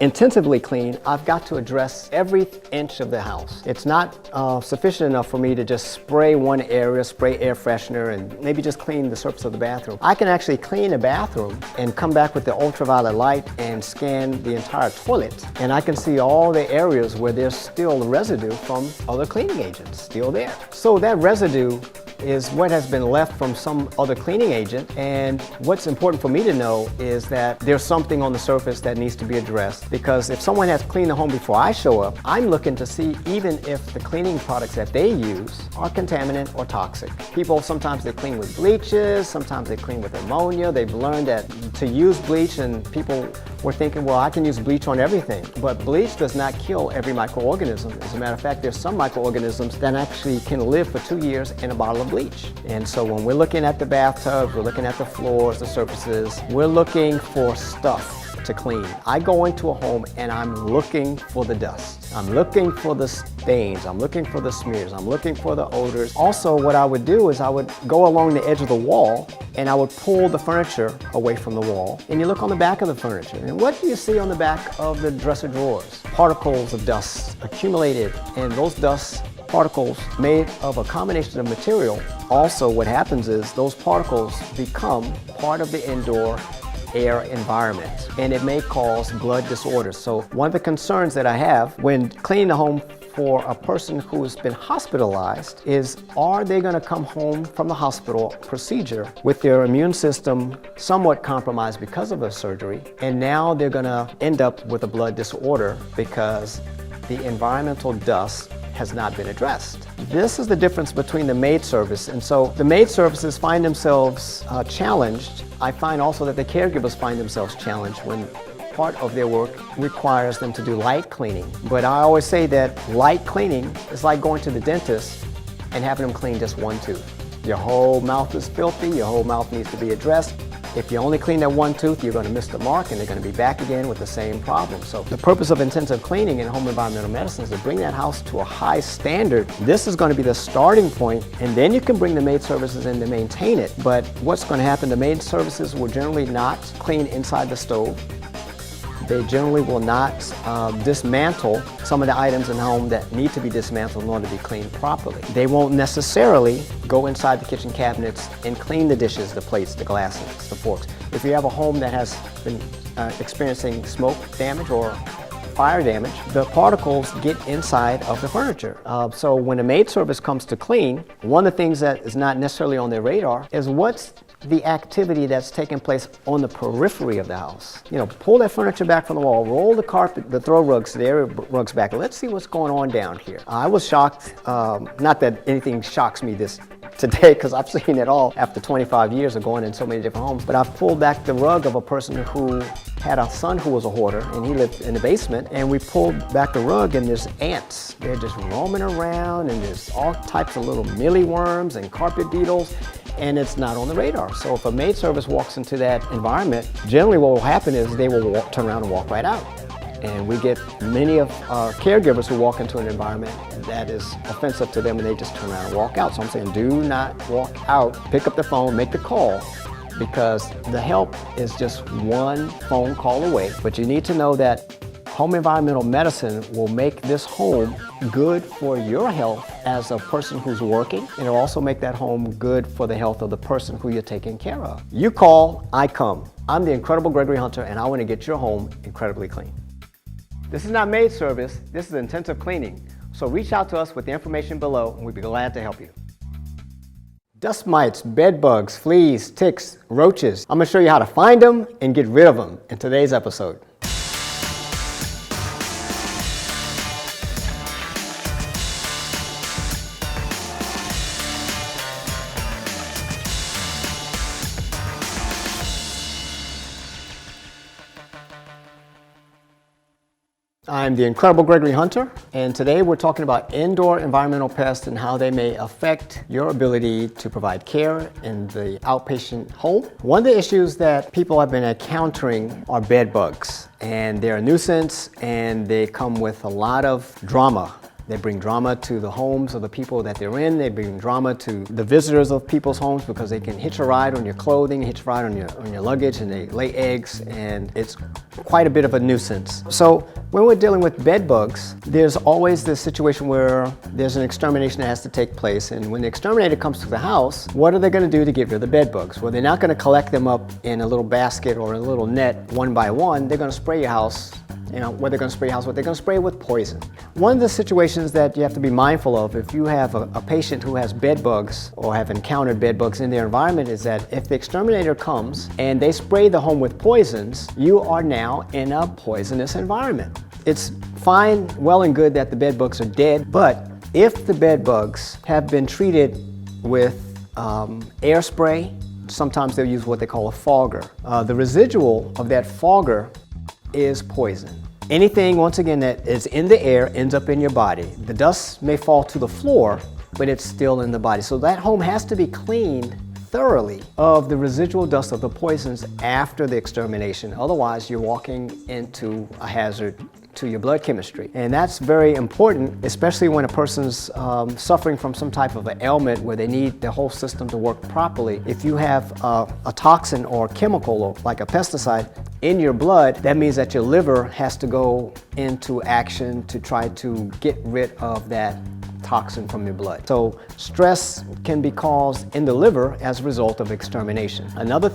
intensively clean, I've got to address every inch of the house. It's not sufficient enough for me to just spray one area, spray air freshener, and maybe just clean the surface of the bathroom. I can actually clean a bathroom and come back with the ultraviolet light and scan the entire toilet. And I can see all the areas where there's still residue from other cleaning agents still there. So that residue is what has been left from some other cleaning agent, and what's important for me to know is that there's something on the surface that needs to be addressed, because if someone has cleaned the home before I show up, I'm looking to see even if the cleaning products that they use are contaminant or toxic. People sometimes they clean with bleaches, sometimes they clean with ammonia. They've learned that to use bleach, and people were thinking, well, I can use bleach on everything, but bleach does not kill every microorganism. As a matter of fact, there's some microorganisms that actually can live for 2 years in a bottle of bleach. And so when we're looking at the bathtub, we're looking at the floors, the surfaces, we're looking for stuff to clean. I go into a home and I'm looking for the dust. I'm looking for the stains. I'm looking for the smears. I'm looking for the odors. Also, what I would do is I would go along the edge of the wall and I would pull the furniture away from the wall. And you look on the back of the furniture. And what do you see on the back of the dresser drawers? Particles of dust accumulated, and those dust particles made of a combination of material. Also, what happens is those particles become part of the indoor air environment, and it may cause blood disorders. So one of the concerns that I have when cleaning the home for a person who has been hospitalized is, are they going to come home from the hospital procedure with their immune system somewhat compromised because of a surgery, and now they're going to end up with a blood disorder because the environmental dust has not been addressed. This is the difference between the maid service, and so the maid services find themselves challenged. I find also that the caregivers find themselves challenged when part of their work requires them to do light cleaning. But I always say that light cleaning is like going to the dentist and having them clean just one tooth. Your whole mouth is filthy, your whole mouth needs to be addressed. If you only clean that one tooth, you're going to miss the mark and they're going to be back again with the same problem. So the purpose of intensive cleaning in home environmental medicine is to bring that house to a high standard. This is going to be the starting point, and then you can bring the maid services in to maintain it. But what's going to happen, the maid services will generally not clean inside the stove. They generally will not dismantle some of the items in the home that need to be dismantled in order to be cleaned properly. They won't necessarily go inside the kitchen cabinets and clean the dishes, the plates, the glasses, the forks. If you have a home that has been experiencing smoke damage or fire damage, the particles get inside of the furniture. So when a maid service comes to clean, one of the things that is not necessarily on their radar is what's the activity that's taking place on the periphery of the house. You know, pull that furniture back from the wall, roll the carpet, the throw rugs, the area rugs back. Let's see what's going on down here. I was shocked, not that anything shocks me this today, because I've seen it all after 25 years of going in so many different homes, but I've pulled back the rug of a person who had a son who was a hoarder, and he lived in the basement, and we pulled back the rug and there's ants. They're just roaming around, and there's all types of little mealyworms and carpet beetles. and it's not on the radar. So if a maid service walks into that environment, generally what will happen is they will turn around and walk right out. And we get many of our caregivers who walk into an environment that is offensive to them and they just turn around and walk out. So I'm saying do not walk out, pick up the phone, make the call, because the help is just one phone call away. But you need to know that home environmental medicine will make this home good for your health as a person who's working, and it'll also make that home good for the health of the person who you're taking care of. You call, I come. I'm the incredible Gregory Hunter, and I want to get your home incredibly clean. This is not maid service, this is intensive cleaning. So reach out to us with the information below, and we'd be glad to help you. Dust mites, bed bugs, fleas, ticks, roaches. I'm going to show you how to find them and get rid of them in today's episode. I'm the incredible Gregory Hunter, and today we're talking about indoor environmental pests and how they may affect your ability to provide care in the outpatient home. One of the issues that people have been encountering are bed bugs, and they're a nuisance and they come with a lot of drama. They bring drama to the homes of the people that they're in. They bring drama to the visitors of people's homes because they can hitch a ride on your clothing, hitch a ride on your luggage, and they lay eggs, and it's quite a bit of a nuisance. So when we're dealing with bed bugs, there's always this situation where there's an extermination that has to take place, and when the exterminator comes to the house, what are they going to do to get rid of the bed bugs? Well, they're not going to collect them up in a little basket or a little net one by one. They're going to spray your house. You know, what they're going to spray your house with, they're going to spray it with poison. One of the situations that you have to be mindful of if you have a patient who has bed bugs or have encountered bed bugs in their environment is that if the exterminator comes and they spray the home with poisons, you are now in a poisonous environment. It's fine, well and good that the bed bugs are dead, but if the bed bugs have been treated with air spray, sometimes they'll use what they call a fogger. The residual of that fogger is poison. Anything, once again, that is in the air ends up in your body. The dust may fall to the floor, but it's still in the body. So that home has to be cleaned thoroughly of the residual dust of the poisons after the extermination. Otherwise, you're walking into a hazard to your blood chemistry. And that's very important, especially when a person's suffering from some type of an ailment where they need the whole system to work properly. If you have a toxin or chemical, or like a pesticide, in your blood, that means that your liver has to go into action to try to get rid of that toxin from your blood. So stress can be caused in the liver as a result of extermination. Another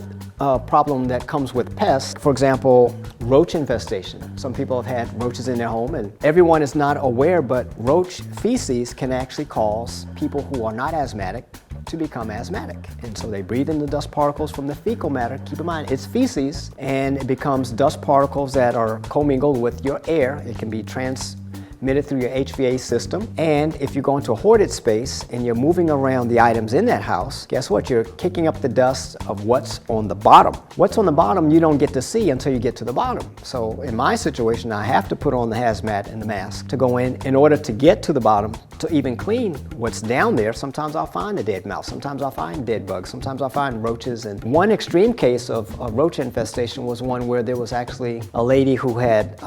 problem that comes with pests, for example, roach infestation. Some people have had roaches in their home, and everyone is not aware, but roach feces can actually cause people who are not asthmatic to become asthmatic. And so they breathe in the dust particles from the fecal matter. Keep in mind, it's feces, and it becomes dust particles that are commingled with your air. It can be transmitted through your HVA system. And if you go into a hoarded space and you're moving around the items in that house, guess what? You're kicking up the dust of what's on the bottom. What's on the bottom you don't get to see until you get to the bottom. So in my situation, I have to put on the hazmat and the mask to go in order to get to the bottom, to even clean what's down there. Sometimes I'll find a dead mouse, sometimes I'll find dead bugs, sometimes I'll find roaches. And one extreme case of a roach infestation was one where there was actually a lady who had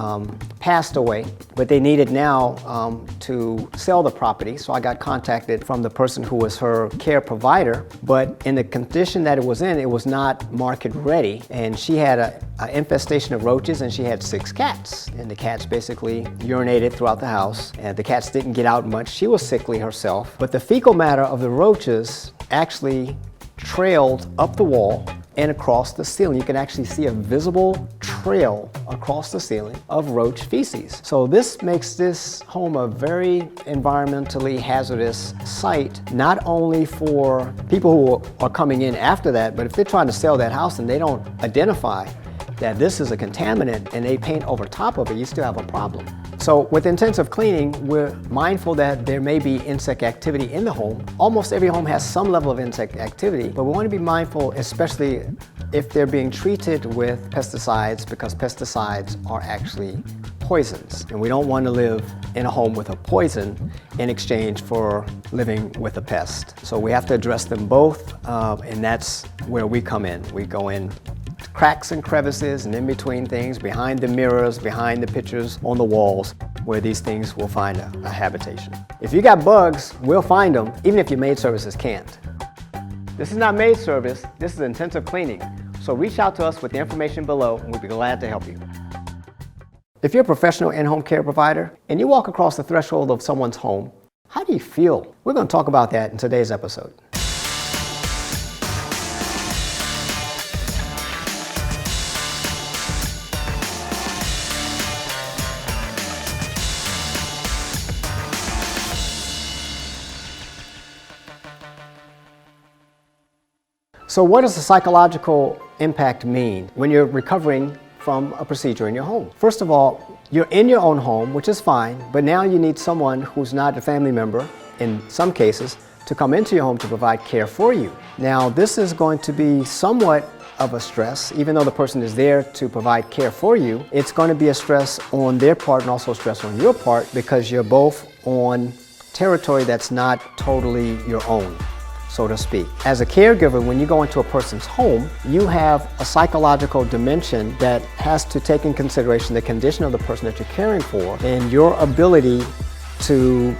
passed away, but they needed now to sell the property. So I got contacted from the person who was her care provider, but in the condition that it was in, it was not market ready. And she had an infestation of roaches, and she had 6 cats. And the cats basically urinated throughout the house, and the cats didn't get out much. She was sickly herself, but the fecal matter of the roaches actually trailed up the wall and across the ceiling. You can actually see a visible trail across the ceiling of roach feces. So this makes this home a very environmentally hazardous site, not only for people who are coming in after that, but if they're trying to sell that house and they don't identify that this is a contaminant and they paint over top of it, you still have a problem. So with intensive cleaning, we're mindful that there may be insect activity in the home. Almost every home has some level of insect activity, but we want to be mindful, especially if they're being treated with pesticides, because pesticides are actually poisons, and we don't want to live in a home with a poison in exchange for living with a pest. So we have to address them both, and that's where we come in. We go in cracks and crevices and in between things, behind the mirrors, behind the pictures on the walls, where these things will find a habitation. If you got bugs, we'll find them, even if your maid services can't. This is not maid service, this is intensive cleaning. So reach out to us with the information below, and we'll be glad to help you. If you're a professional in-home care provider and you walk across the threshold of someone's home, how do you feel? We're going to talk about that in today's episode. So what does the psychological impact mean when you're recovering from a procedure in your home? First of all, you're in your own home, which is fine, but now you need someone who's not a family member, in some cases, to come into your home to provide care for you. Now, this is going to be somewhat of a stress, even though the person is there to provide care for you. It's going to be a stress on their part and also a stress on your part, because you're both on territory that's not totally your own, so to speak. As a caregiver, when you go into a person's home, you have a psychological dimension that has to take in consideration the condition of the person that you're caring for and your ability to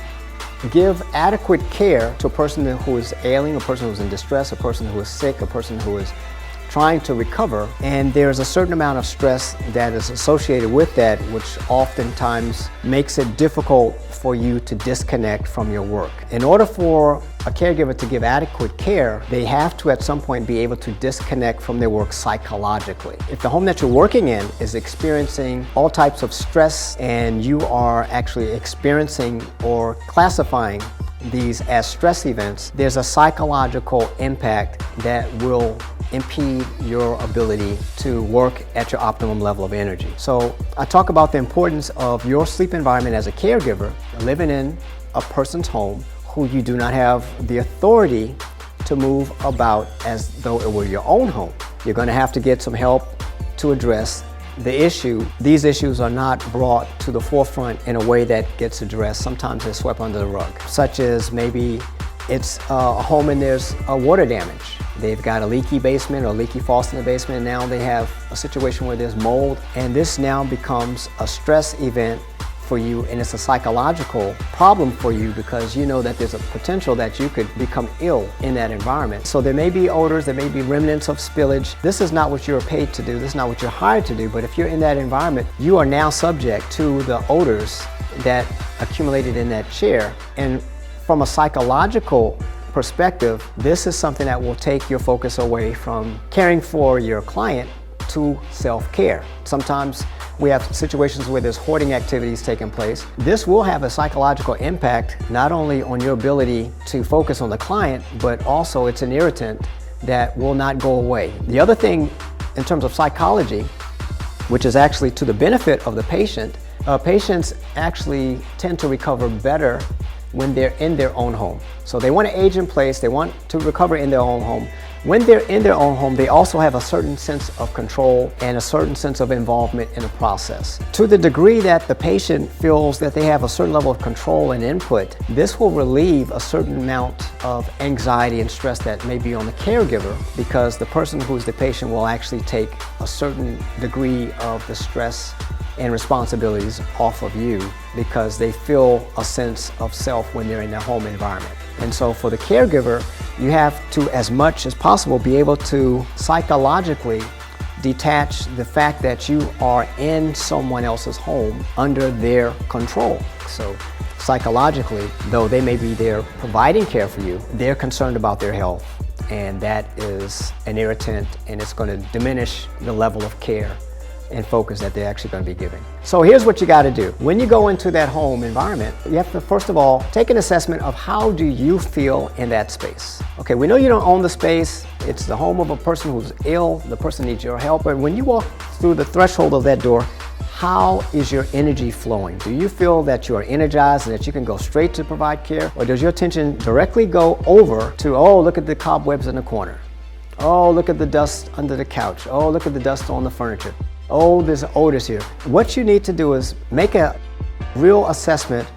give adequate care to a person who is ailing, a person who's in distress, a person who is sick, a person who is trying to recover. And there's a certain amount of stress that is associated with that, which oftentimes makes it difficult for you to disconnect from your work. In order for a caregiver to give adequate care, they have to at some point be able to disconnect from their work psychologically. If the home that you're working in is experiencing all types of stress and you are actually experiencing or classifying these as stress events, there's a psychological impact that will impede your ability to work at your optimum level of energy. So I talk about the importance of your sleep environment as a caregiver, living in a person's home who you do not have the authority to move about as though it were your own home. You're going to have to get some help to address the issue. These issues are not brought to the forefront in a way that gets addressed. Sometimes they're swept under the rug, such as maybe it's a home and there's a water damage. They've got a leaky basement or a leaky faucet in the basement, and now they have a situation where there's mold, and this now becomes a stress event for you, and it's a psychological problem for you because you know that there's a potential that you could become ill in that environment. So there may be odors, there may be remnants of spillage. This is not what you're paid to do, this is not what you're hired to do, but if you're in that environment, you are now subject to the odors that accumulated in that chair. And from a psychological perspective, this is something that will take your focus away from caring for your client to self-care. Sometimes we have situations where there's hoarding activities taking place. This will have a psychological impact not only on your ability to focus on the client, but also it's an irritant that will not go away. The other thing in terms of psychology, which is actually to the benefit of the patient, patients actually tend to recover better when they're in their own home. So they want to age in place, they want to recover in their own home. When they're in their own home, they also have a certain sense of control and a certain sense of involvement in the process. To the degree that the patient feels that they have a certain level of control and input, this will relieve a certain amount of anxiety and stress that may be on the caregiver, because the person who's the patient will actually take a certain degree of the stress and responsibilities off of you because they feel a sense of self when they're in their home environment. And so for the caregiver, you have to, as much as possible, be able to psychologically detach the fact that you are in someone else's home under their control. So psychologically, though they may be there providing care for you, they're concerned about their health, and that is an irritant, and it's going to diminish the level of care and focus that they're actually going to be giving. So here's what you got to do. When you go into that home environment, you have to first of all take an assessment of how do you feel in that space. Okay, we know you don't own the space. It's the home of a person who's ill. The person needs your help. But when you walk through the threshold of that door, how is your energy flowing? Do you feel that you are energized and that you can go straight to provide care? Or does your attention directly go over to, oh, look at the cobwebs in the corner. Oh, look at the dust under the couch. Oh, look at the dust on the furniture. oh, there's odors here. What you need to do is make a real assessment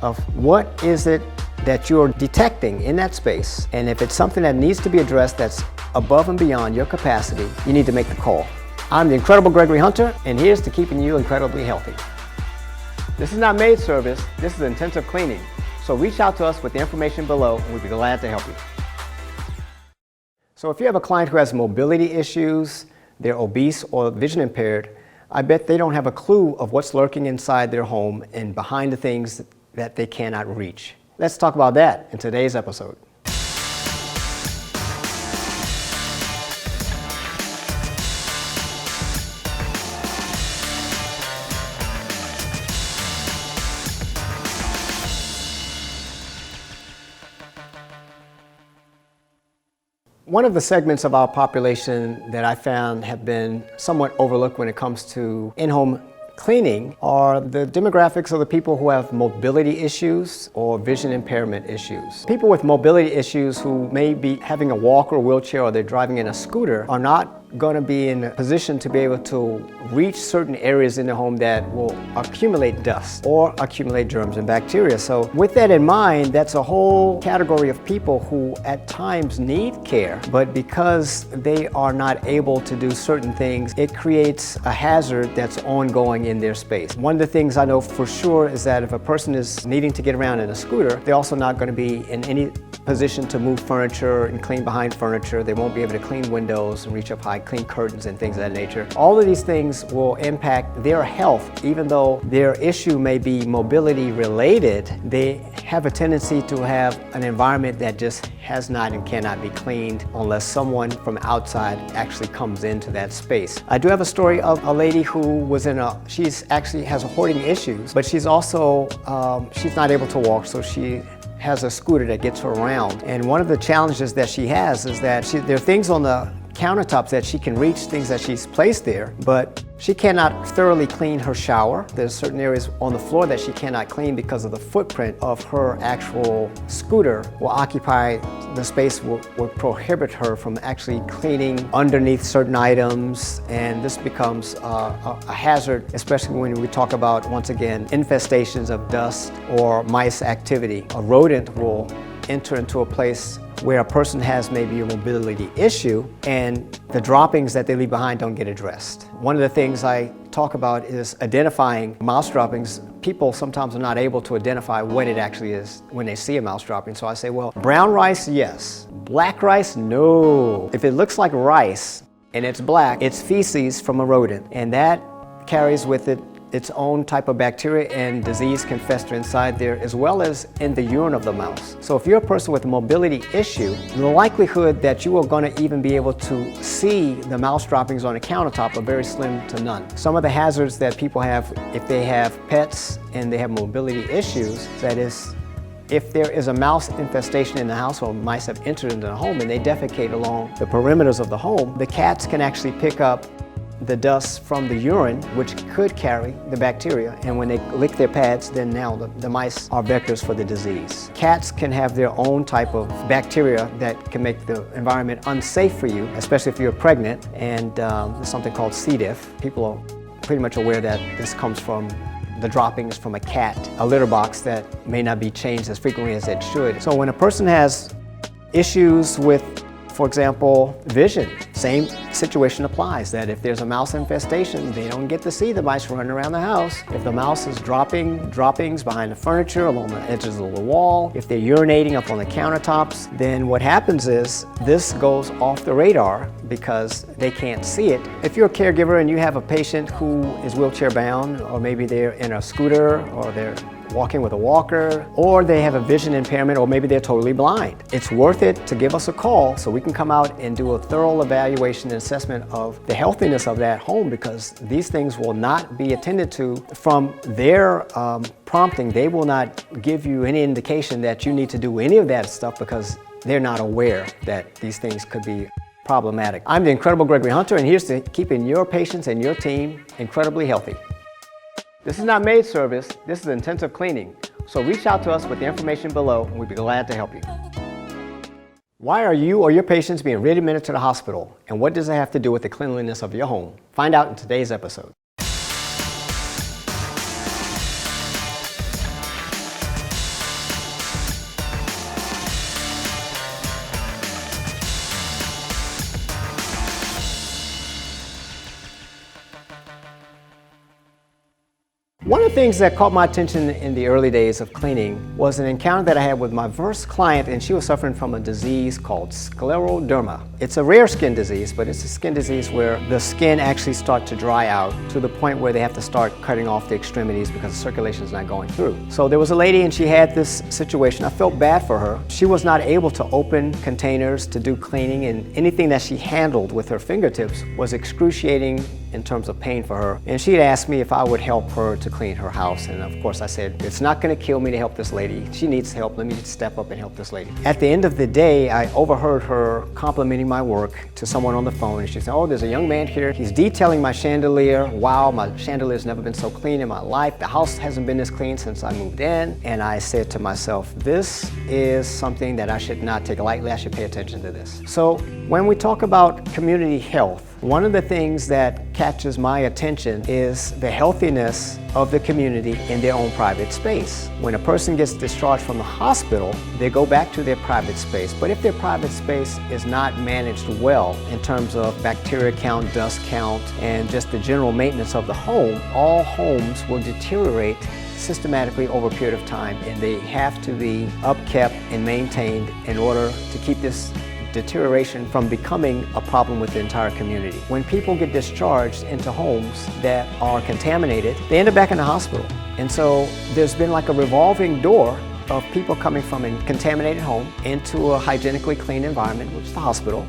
of what is it that you're detecting in that space. And if it's something that needs to be addressed that's above and beyond your capacity, you need to make the call. I'm the incredible Gregory Hunter, and here's to keeping you incredibly healthy. This is not maid service, this is intensive cleaning. So reach out to us with the information below, and we'd be glad to help you. So if you have a client who has mobility issues, they're obese or vision impaired, I bet they don't have a clue of what's lurking inside their home and behind the things that they cannot reach. Let's talk about that in today's episode. One of the segments of our population that I found have been somewhat overlooked when it comes to in-home cleaning are the demographics of the people who have mobility issues or vision impairment issues. People with mobility issues who may be having a walker or wheelchair or they're driving in a scooter are not going to be in a position to be able to reach certain areas in the home that will accumulate dust or accumulate germs and bacteria. So with that in mind, that's a whole category of people who at times need care, but because they are not able to do certain things, it creates a hazard that's ongoing in their space. One of the things I know for sure is that if a person is needing to get around in a scooter, they're also not going to be in any position to move furniture and clean behind furniture. They won't be able to clean windows and reach up high, clean curtains and things of that nature. All of these things will impact their health. Even though their issue may be mobility related, they have a tendency to have an environment that just has not and cannot be cleaned unless someone from outside actually comes into that space. I do have a story of a lady who was she's actually has hoarding issues, but she's also, she's not able to walk, so she has a scooter that gets her around. And one of the challenges that she has is that there are things on the countertops that she can reach, things that she's placed there, but she cannot thoroughly clean her shower. There's certain areas on the floor that she cannot clean because of the footprint of her actual scooter will occupy the space, will prohibit her from actually cleaning underneath certain items, and this becomes a hazard, especially when we talk about, once again, infestations of dust or mice activity. A rodent will enter into a place where a person has maybe a mobility issue and the droppings that they leave behind don't get addressed. One of the things I talk about is identifying mouse droppings. People sometimes are not able to identify what it actually is when they see a mouse dropping. So I say, well, brown rice, yes. Black rice, no. If it looks like rice and it's black, it's feces from a rodent, and that carries with it its own type of bacteria, and disease can fester inside there as well as in the urine of the mouse. So if you're a person with a mobility issue, the likelihood that you are going to even be able to see the mouse droppings on a countertop are very slim to none. Some of the hazards that people have if they have pets and they have mobility issues, that is, if there is a mouse infestation in the house or mice have entered into the home and they defecate along the perimeters of the home, the cats can actually pick up the dust from the urine, which could carry the bacteria, and when they lick their pads, then now the mice are vectors for the disease. Cats can have their own type of bacteria that can make the environment unsafe for you, especially if you're pregnant, and there's something called C. diff. People are pretty much aware that this comes from the droppings from a cat, a litter box that may not be changed as frequently as it should. So when a person has issues with, for example, vision, same situation applies, that if there's a mouse infestation, they don't get to see the mice running around the house. If the mouse is dropping droppings behind the furniture, along the edges of the wall, if they're urinating up on the countertops, then what happens is this goes off the radar because they can't see it. If you're a caregiver and you have a patient who is wheelchair bound, or maybe they're in a scooter, or they're walking with a walker, or they have a vision impairment, or maybe they're totally blind, it's worth it to give us a call so we can come out and do a thorough evaluation and assessment of the healthiness of that home, because these things will not be attended to from their prompting. They will not give you any indication that you need to do any of that stuff because they're not aware that these things could be problematic. I'm the incredible Gregory Hunter, and here's to keeping your patients and your team incredibly healthy. This is not maid service, this is intensive cleaning. So reach out to us with the information below and we'd be glad to help you. Why are you or your patients being readmitted to the hospital? And what does it have to do with the cleanliness of your home? Find out in today's episode. One of the things that caught my attention in the early days of cleaning was an encounter that I had with my first client, and she was suffering from a disease called scleroderma. It's a rare skin disease, but it's a skin disease where the skin actually starts to dry out to the point where they have to start cutting off the extremities because the circulation is not going through. So there was a lady and she had this situation. I felt bad for her. She was not able to open containers to do cleaning, and anything that she handled with her fingertips was excruciating in terms of pain for her. And she had asked me if I would help her to clean her house. And of course I said, it's not gonna kill me to help this lady. She needs help. Let me just step up and help this lady. At the end of the day, I overheard her complimenting my work to someone on the phone. And she said, oh, there's a young man here. He's detailing my chandelier. Wow, my chandelier's never been so clean in my life. The house hasn't been this clean since I moved in. And I said to myself, this is something that I should not take lightly. I should pay attention to this. So when we talk about community health, one of the things that catches my attention is the healthiness of the community in their own private space. When a person gets discharged from the hospital, they go back to their private space. But if their private space is not managed well in terms of bacteria count, dust count, and just the general maintenance of the home, all homes will deteriorate systematically over a period of time, and they have to be upkept and maintained in order to keep this deterioration from becoming a problem with the entire community. When people get discharged into homes that are contaminated, they end up back in the hospital. And so there's been like a revolving door of people coming from a contaminated home into a hygienically clean environment, which is the hospital,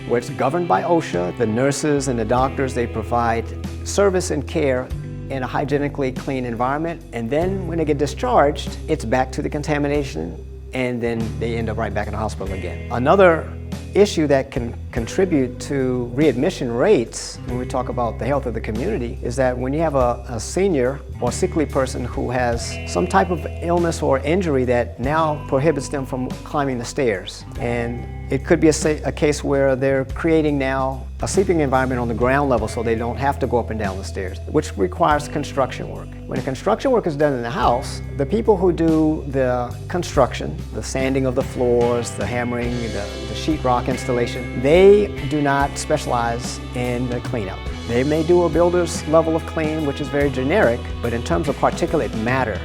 where it's governed by OSHA. The nurses and the doctors, they provide service and care in a hygienically clean environment. And then when they get discharged, it's back to the contamination, and then they end up right back in the hospital again. Another issue that can contribute to readmission rates when we talk about the health of the community is that when you have a senior or sickly person who has some type of illness or injury that now prohibits them from climbing the stairs. And it could be a case where they're creating now a sleeping environment on the ground level so they don't have to go up and down the stairs, which requires construction work. When the construction work is done in the house, the people who do the construction, the sanding of the floors, the hammering, the sheetrock installation, they do not specialize in the cleanup. They may do a builder's level of clean, which is very generic, but in terms of particulate matter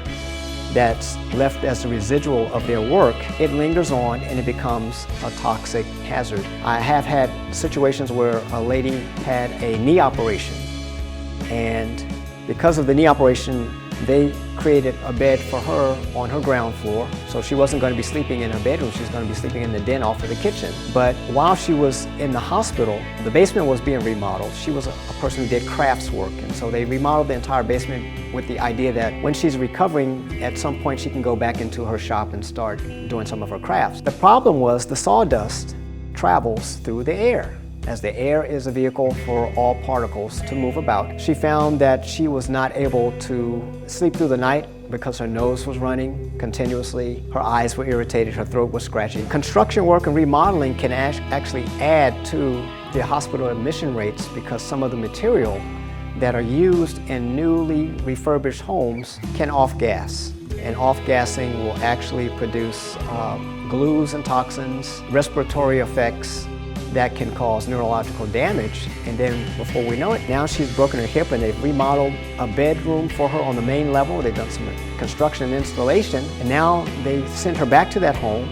that's left as a residual of their work, it lingers on and it becomes a toxic hazard. I have had situations where a lady had a knee operation, and because of the knee operation, they created a bed for her on her ground floor. So she wasn't going to be sleeping in her bedroom, she was going to be sleeping in the den off of the kitchen. But while she was in the hospital, the basement was being remodeled. She was a person who did crafts work, and so they remodeled the entire basement with the idea that when she's recovering, at some point she can go back into her shop and start doing some of her crafts. The problem was the sawdust travels through the air. As the air is a vehicle for all particles to move about, she found that she was not able to sleep through the night because her nose was running continuously, her eyes were irritated, her throat was scratchy. Construction work and remodeling can actually add to the hospital admission rates because some of the material that are used in newly refurbished homes can off-gas. And off-gassing will actually produce glues and toxins, respiratory effects, that can cause neurological damage. And then before we know it, now she's broken her hip and they've remodeled a bedroom for her on the main level. They've done some construction and installation, and now they sent her back to that home,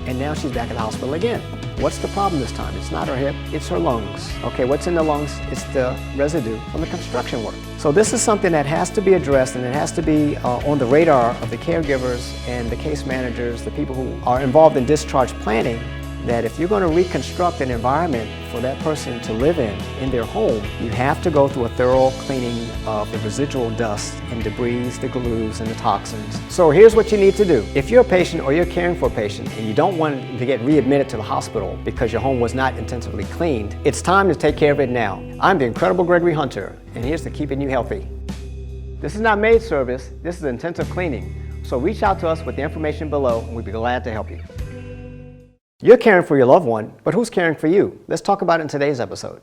and now she's back at the hospital again. What's the problem this time? It's not her hip, it's her lungs. Okay, what's in the lungs? It's the residue from the construction work. So this is something that has to be addressed, and it has to be on the radar of the caregivers and the case managers, the people who are involved in discharge planning, that if you're going to reconstruct an environment for that person to live in their home, you have to go through a thorough cleaning of the residual dust and debris, the glues, and the toxins. So here's what you need to do. If you're a patient or you're caring for a patient and you don't want to get readmitted to the hospital because your home was not intensively cleaned, it's time to take care of it now. I'm the incredible Gregory Hunter, and here's to keeping you healthy. This is not maid service, this is intensive cleaning. So reach out to us with the information below, and we'd be glad to help you. You're caring for your loved one, but who's caring for you? Let's talk about it in today's episode.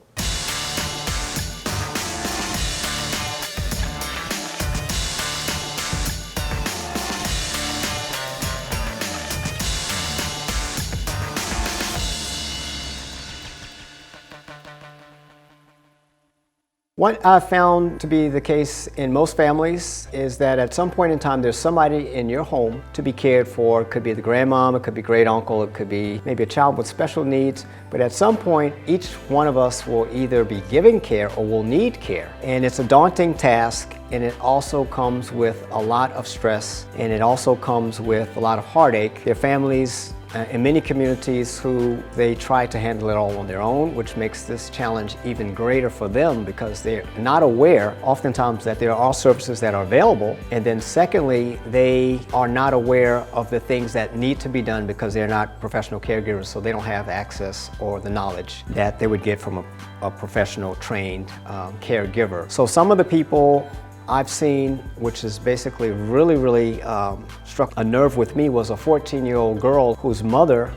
What I've found to be the case in most families is that at some point in time there's somebody in your home to be cared for. It could be the grandmom, it could be great uncle, it could be maybe a child with special needs. But at some point each one of us will either be giving care or will need care. And it's a daunting task, and it also comes with a lot of stress, and it also comes with a lot of heartache. Their families in many communities who they try to handle it all on their own, which makes this challenge even greater for them because they're not aware oftentimes that there are services that are available. And then secondly, they are not aware of the things that need to be done because they're not professional caregivers, so they don't have access or the knowledge that they would get from a professional trained caregiver. So some of the people I've seen, which is basically really struck a nerve with me, was a 14-year-old girl whose mother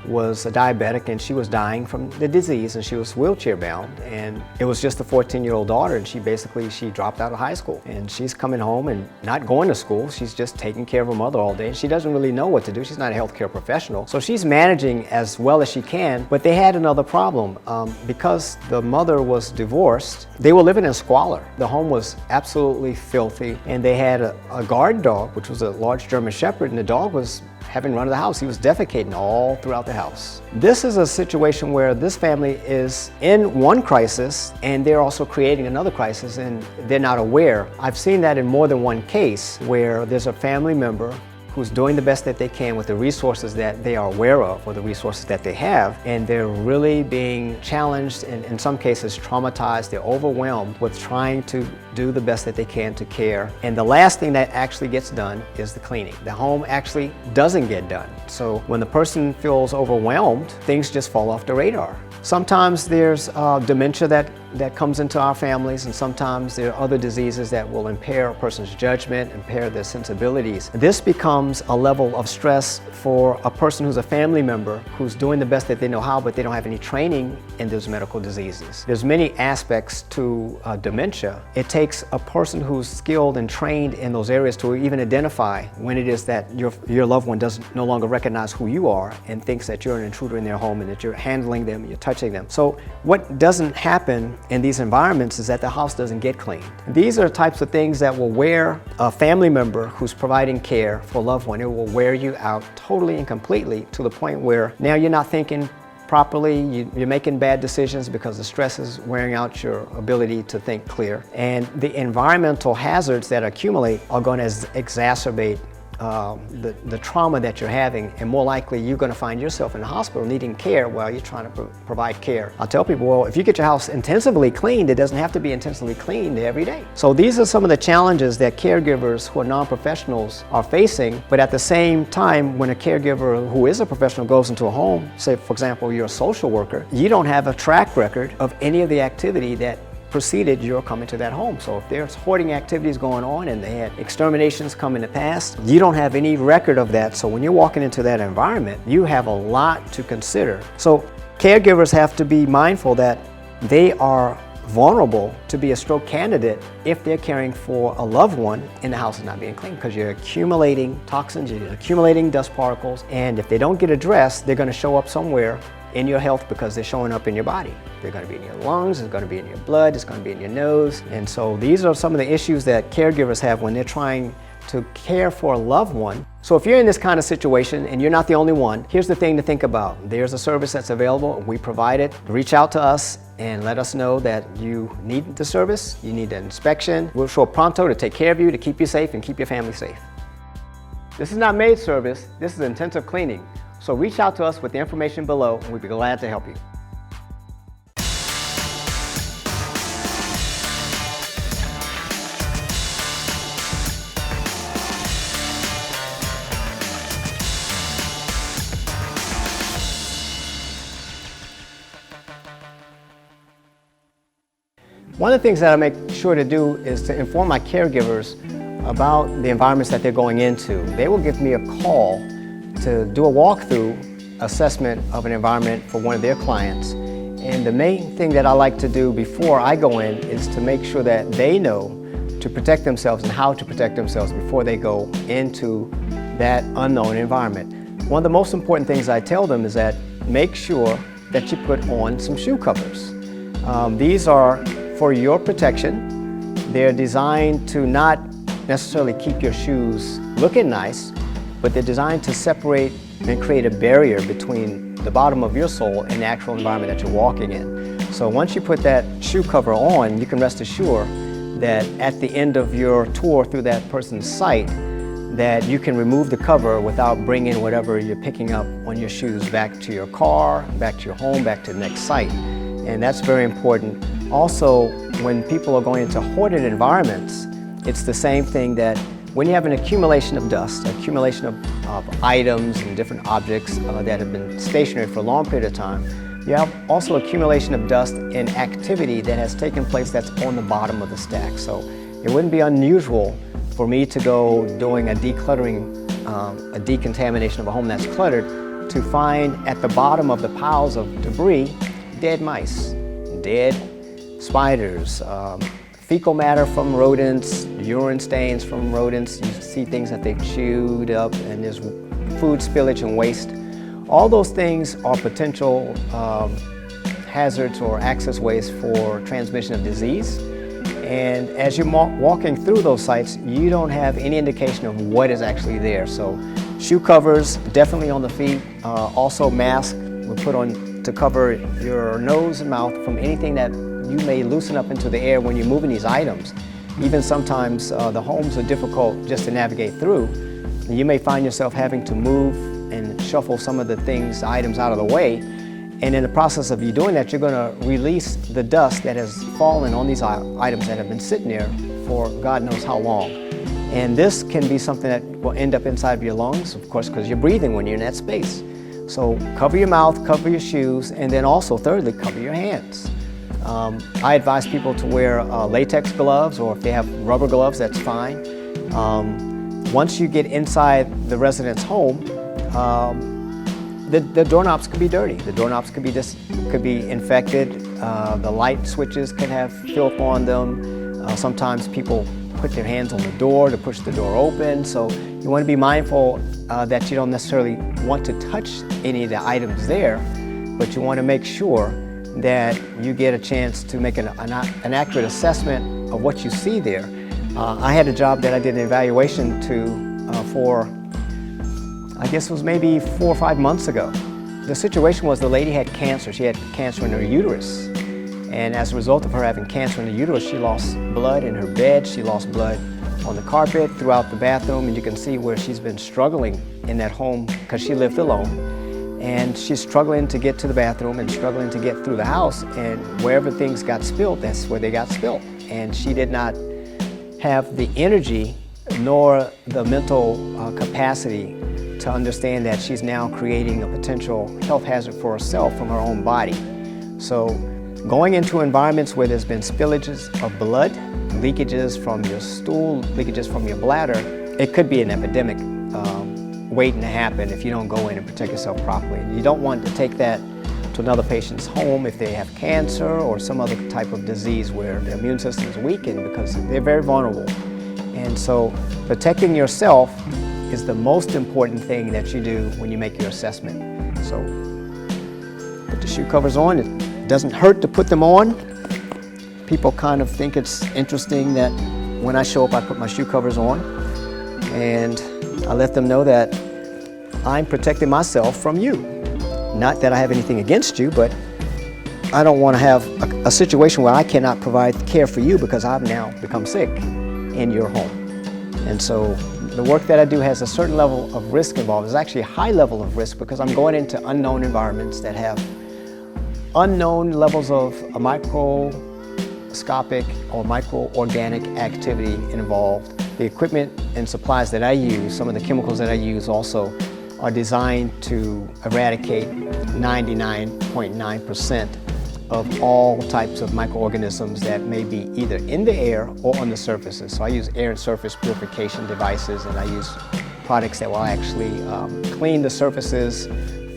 was a diabetic and she was dying from the disease and she was wheelchair bound, and it was just a 14-year-old daughter, and she dropped out of high school and she's coming home and not going to school. She's just taking care of her mother all day and she doesn't really know what to do. She's not a healthcare professional, so she's managing as well as she can. But they had another problem because the mother was divorced. They were living in squalor. The home was absolutely filthy, and they had a guard dog, which was a large German Shepherd, and the dog was having run of the house. He was defecating all throughout the house. This is a situation where this family is in one crisis and they're also creating another crisis, and they're not aware. I've seen that in more than one case where there's a family member who's doing the best that they can with the resources that they are aware of or the resources that they have, and they're really being challenged and in some cases traumatized. They're overwhelmed with trying to do the best that they can to care. And the last thing that actually gets done is the cleaning. The home actually doesn't get done. So when the person feels overwhelmed, things just fall off the radar. Sometimes there's dementia that comes into our families, and sometimes there are other diseases that will impair a person's judgment, impair their sensibilities. This becomes a level of stress for a person who's a family member who's doing the best that they know how, but they don't have any training in those medical diseases. There's many aspects to dementia. It takes a person who's skilled and trained in those areas to even identify when it is that your loved one doesn't no longer recognize who you are and thinks that you're an intruder in their home and that you're handling them, you're touching them. So what doesn't happen in these environments is that the house doesn't get cleaned. These are types of things that will wear a family member who's providing care for a loved one. It will wear you out totally and completely to the point where now you're not thinking properly, you're making bad decisions because the stress is wearing out your ability to think clear. And the environmental hazards that accumulate are going to exacerbate the trauma that you're having, and more likely you're going to find yourself in the hospital needing care while you're trying to provide care. I tell people, well, if you get your house intensively cleaned, it doesn't have to be intensively cleaned every day. So these are some of the challenges that caregivers who are non-professionals are facing. But at the same time, when a caregiver who is a professional goes into a home, say for example you're a social worker, you don't have a track record of any of the activity that preceded your coming to that home. So if there's hoarding activities going on and they had exterminations come in the past, you don't have any record of that. So when you're walking into that environment, you have a lot to consider. So caregivers have to be mindful that they are vulnerable to be a stroke candidate if they're caring for a loved one and the house is not being cleaned, because you're accumulating toxins, you're accumulating dust particles, and if they don't get addressed, they're going to show up somewhere in your health because they're showing up in your body. They're going to be in your lungs, it's going to be in your blood, it's going to be in your nose. And so these are some of the issues that caregivers have when they're trying to care for a loved one. So if you're in this kind of situation and you're not the only one, here's the thing to think about. There's a service that's available, we provide it. Reach out to us and let us know that you need the service, you need an inspection. We'll show up pronto to take care of you, to keep you safe and keep your family safe. This is not maid service, this is intensive cleaning. So reach out to us with the information below and we'd be glad to help you. One of the things that I make sure to do is to inform my caregivers about the environments that they're going into. They will give me a call to do a walkthrough assessment of an environment for one of their clients. And the main thing that I like to do before I go in is to make sure that they know to protect themselves and how to protect themselves before they go into that unknown environment. One of the most important things I tell them is that make sure that you put on some shoe covers. These are for your protection. They're designed to not necessarily keep your shoes looking nice, but they're designed to separate and create a barrier between the bottom of your sole and the actual environment that you're walking in. So once you put that shoe cover on, you can rest assured that at the end of your tour through that person's site, that you can remove the cover without bringing whatever you're picking up on your shoes back to your car, back to your home, back to the next site. And that's very important. Also, when people are going into hoarded environments, it's the same thing that when you have an accumulation of dust, accumulation of items and different objects that have been stationary for a long period of time, you have also accumulation of dust in activity that has taken place that's on the bottom of the stack. So it wouldn't be unusual for me to go doing a decluttering, a decontamination of a home that's cluttered, to find at the bottom of the piles of debris dead mice, dead spiders, fecal matter from rodents, urine stains from rodents. You see things that they've chewed up, and there's food spillage and waste. All those things are potential hazards or access ways for transmission of disease. And as you're walking through those sites, you don't have any indication of what is actually there. So shoe covers, definitely on the feet. Also masks we put on to cover your nose and mouth from anything that you may loosen up into the air when you're moving these items. Even sometimes the homes are difficult just to navigate through. And you may find yourself having to move and shuffle some of the items out of the way. And in the process of you doing that, you're going to release the dust that has fallen on these items that have been sitting there for God knows how long. And this can be something that will end up inside of your lungs, of course, because you're breathing when you're in that space. So cover your mouth, cover your shoes, and then also, thirdly, cover your hands. I advise people to wear latex gloves, or if they have rubber gloves, that's fine. Once you get inside the resident's home, the doorknobs could be dirty. The doorknobs could be infected. The light switches can have filth on them. Sometimes people put their hands on the door to push the door open. So you want to be mindful that you don't necessarily want to touch any of the items there, but you want to make sure that you get a chance to make an accurate assessment of what you see there. I had a job that I did an evaluation for, I guess it was maybe 4 or 5 months ago. The situation was the lady had cancer. She had cancer in her uterus. And as a result of her having cancer in the uterus, she lost blood in her bed. She lost blood on the carpet, throughout the bathroom, and you can see where she's been struggling in that home because she lived alone. And she's struggling to get to the bathroom and struggling to get through the house, and wherever things got spilled, that's where they got spilled. And she did not have the energy nor the mental capacity to understand that she's now creating a potential health hazard for herself from her own body. So going into environments where there's been spillages of blood, leakages from your stool, leakages from your bladder, it could be an epidemic waiting to happen if you don't go in and protect yourself properly. You don't want to take that to another patient's home if they have cancer or some other type of disease where the immune system is weakened, because they're very vulnerable. And so protecting yourself is the most important thing that you do when you make your assessment. So put the shoe covers on. It doesn't hurt to put them on. People kind of think it's interesting that when I show up, I put my shoe covers on, and I let them know that I'm protecting myself from you. Not that I have anything against you, but I don't want to have a situation where I cannot provide care for you because I've now become sick in your home. And so the work that I do has a certain level of risk involved. It's actually a high level of risk because I'm going into unknown environments that have unknown levels of a microscopic or microorganic activity involved. The equipment and supplies that I use, some of the chemicals that I use also, are designed to eradicate 99.9% of all types of microorganisms that may be either in the air or on the surfaces. So I use air and surface purification devices, and I use products that will actually clean the surfaces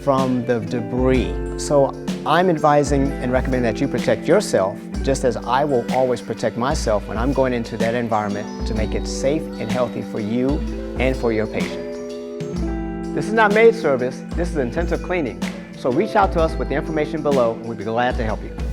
from the debris. So I'm advising and recommending that you protect yourself, just as I will always protect myself when I'm going into that environment to make it safe and healthy for you and for your patient. This is not maid service, this is intensive cleaning. So reach out to us with the information below and we'd be glad to help you.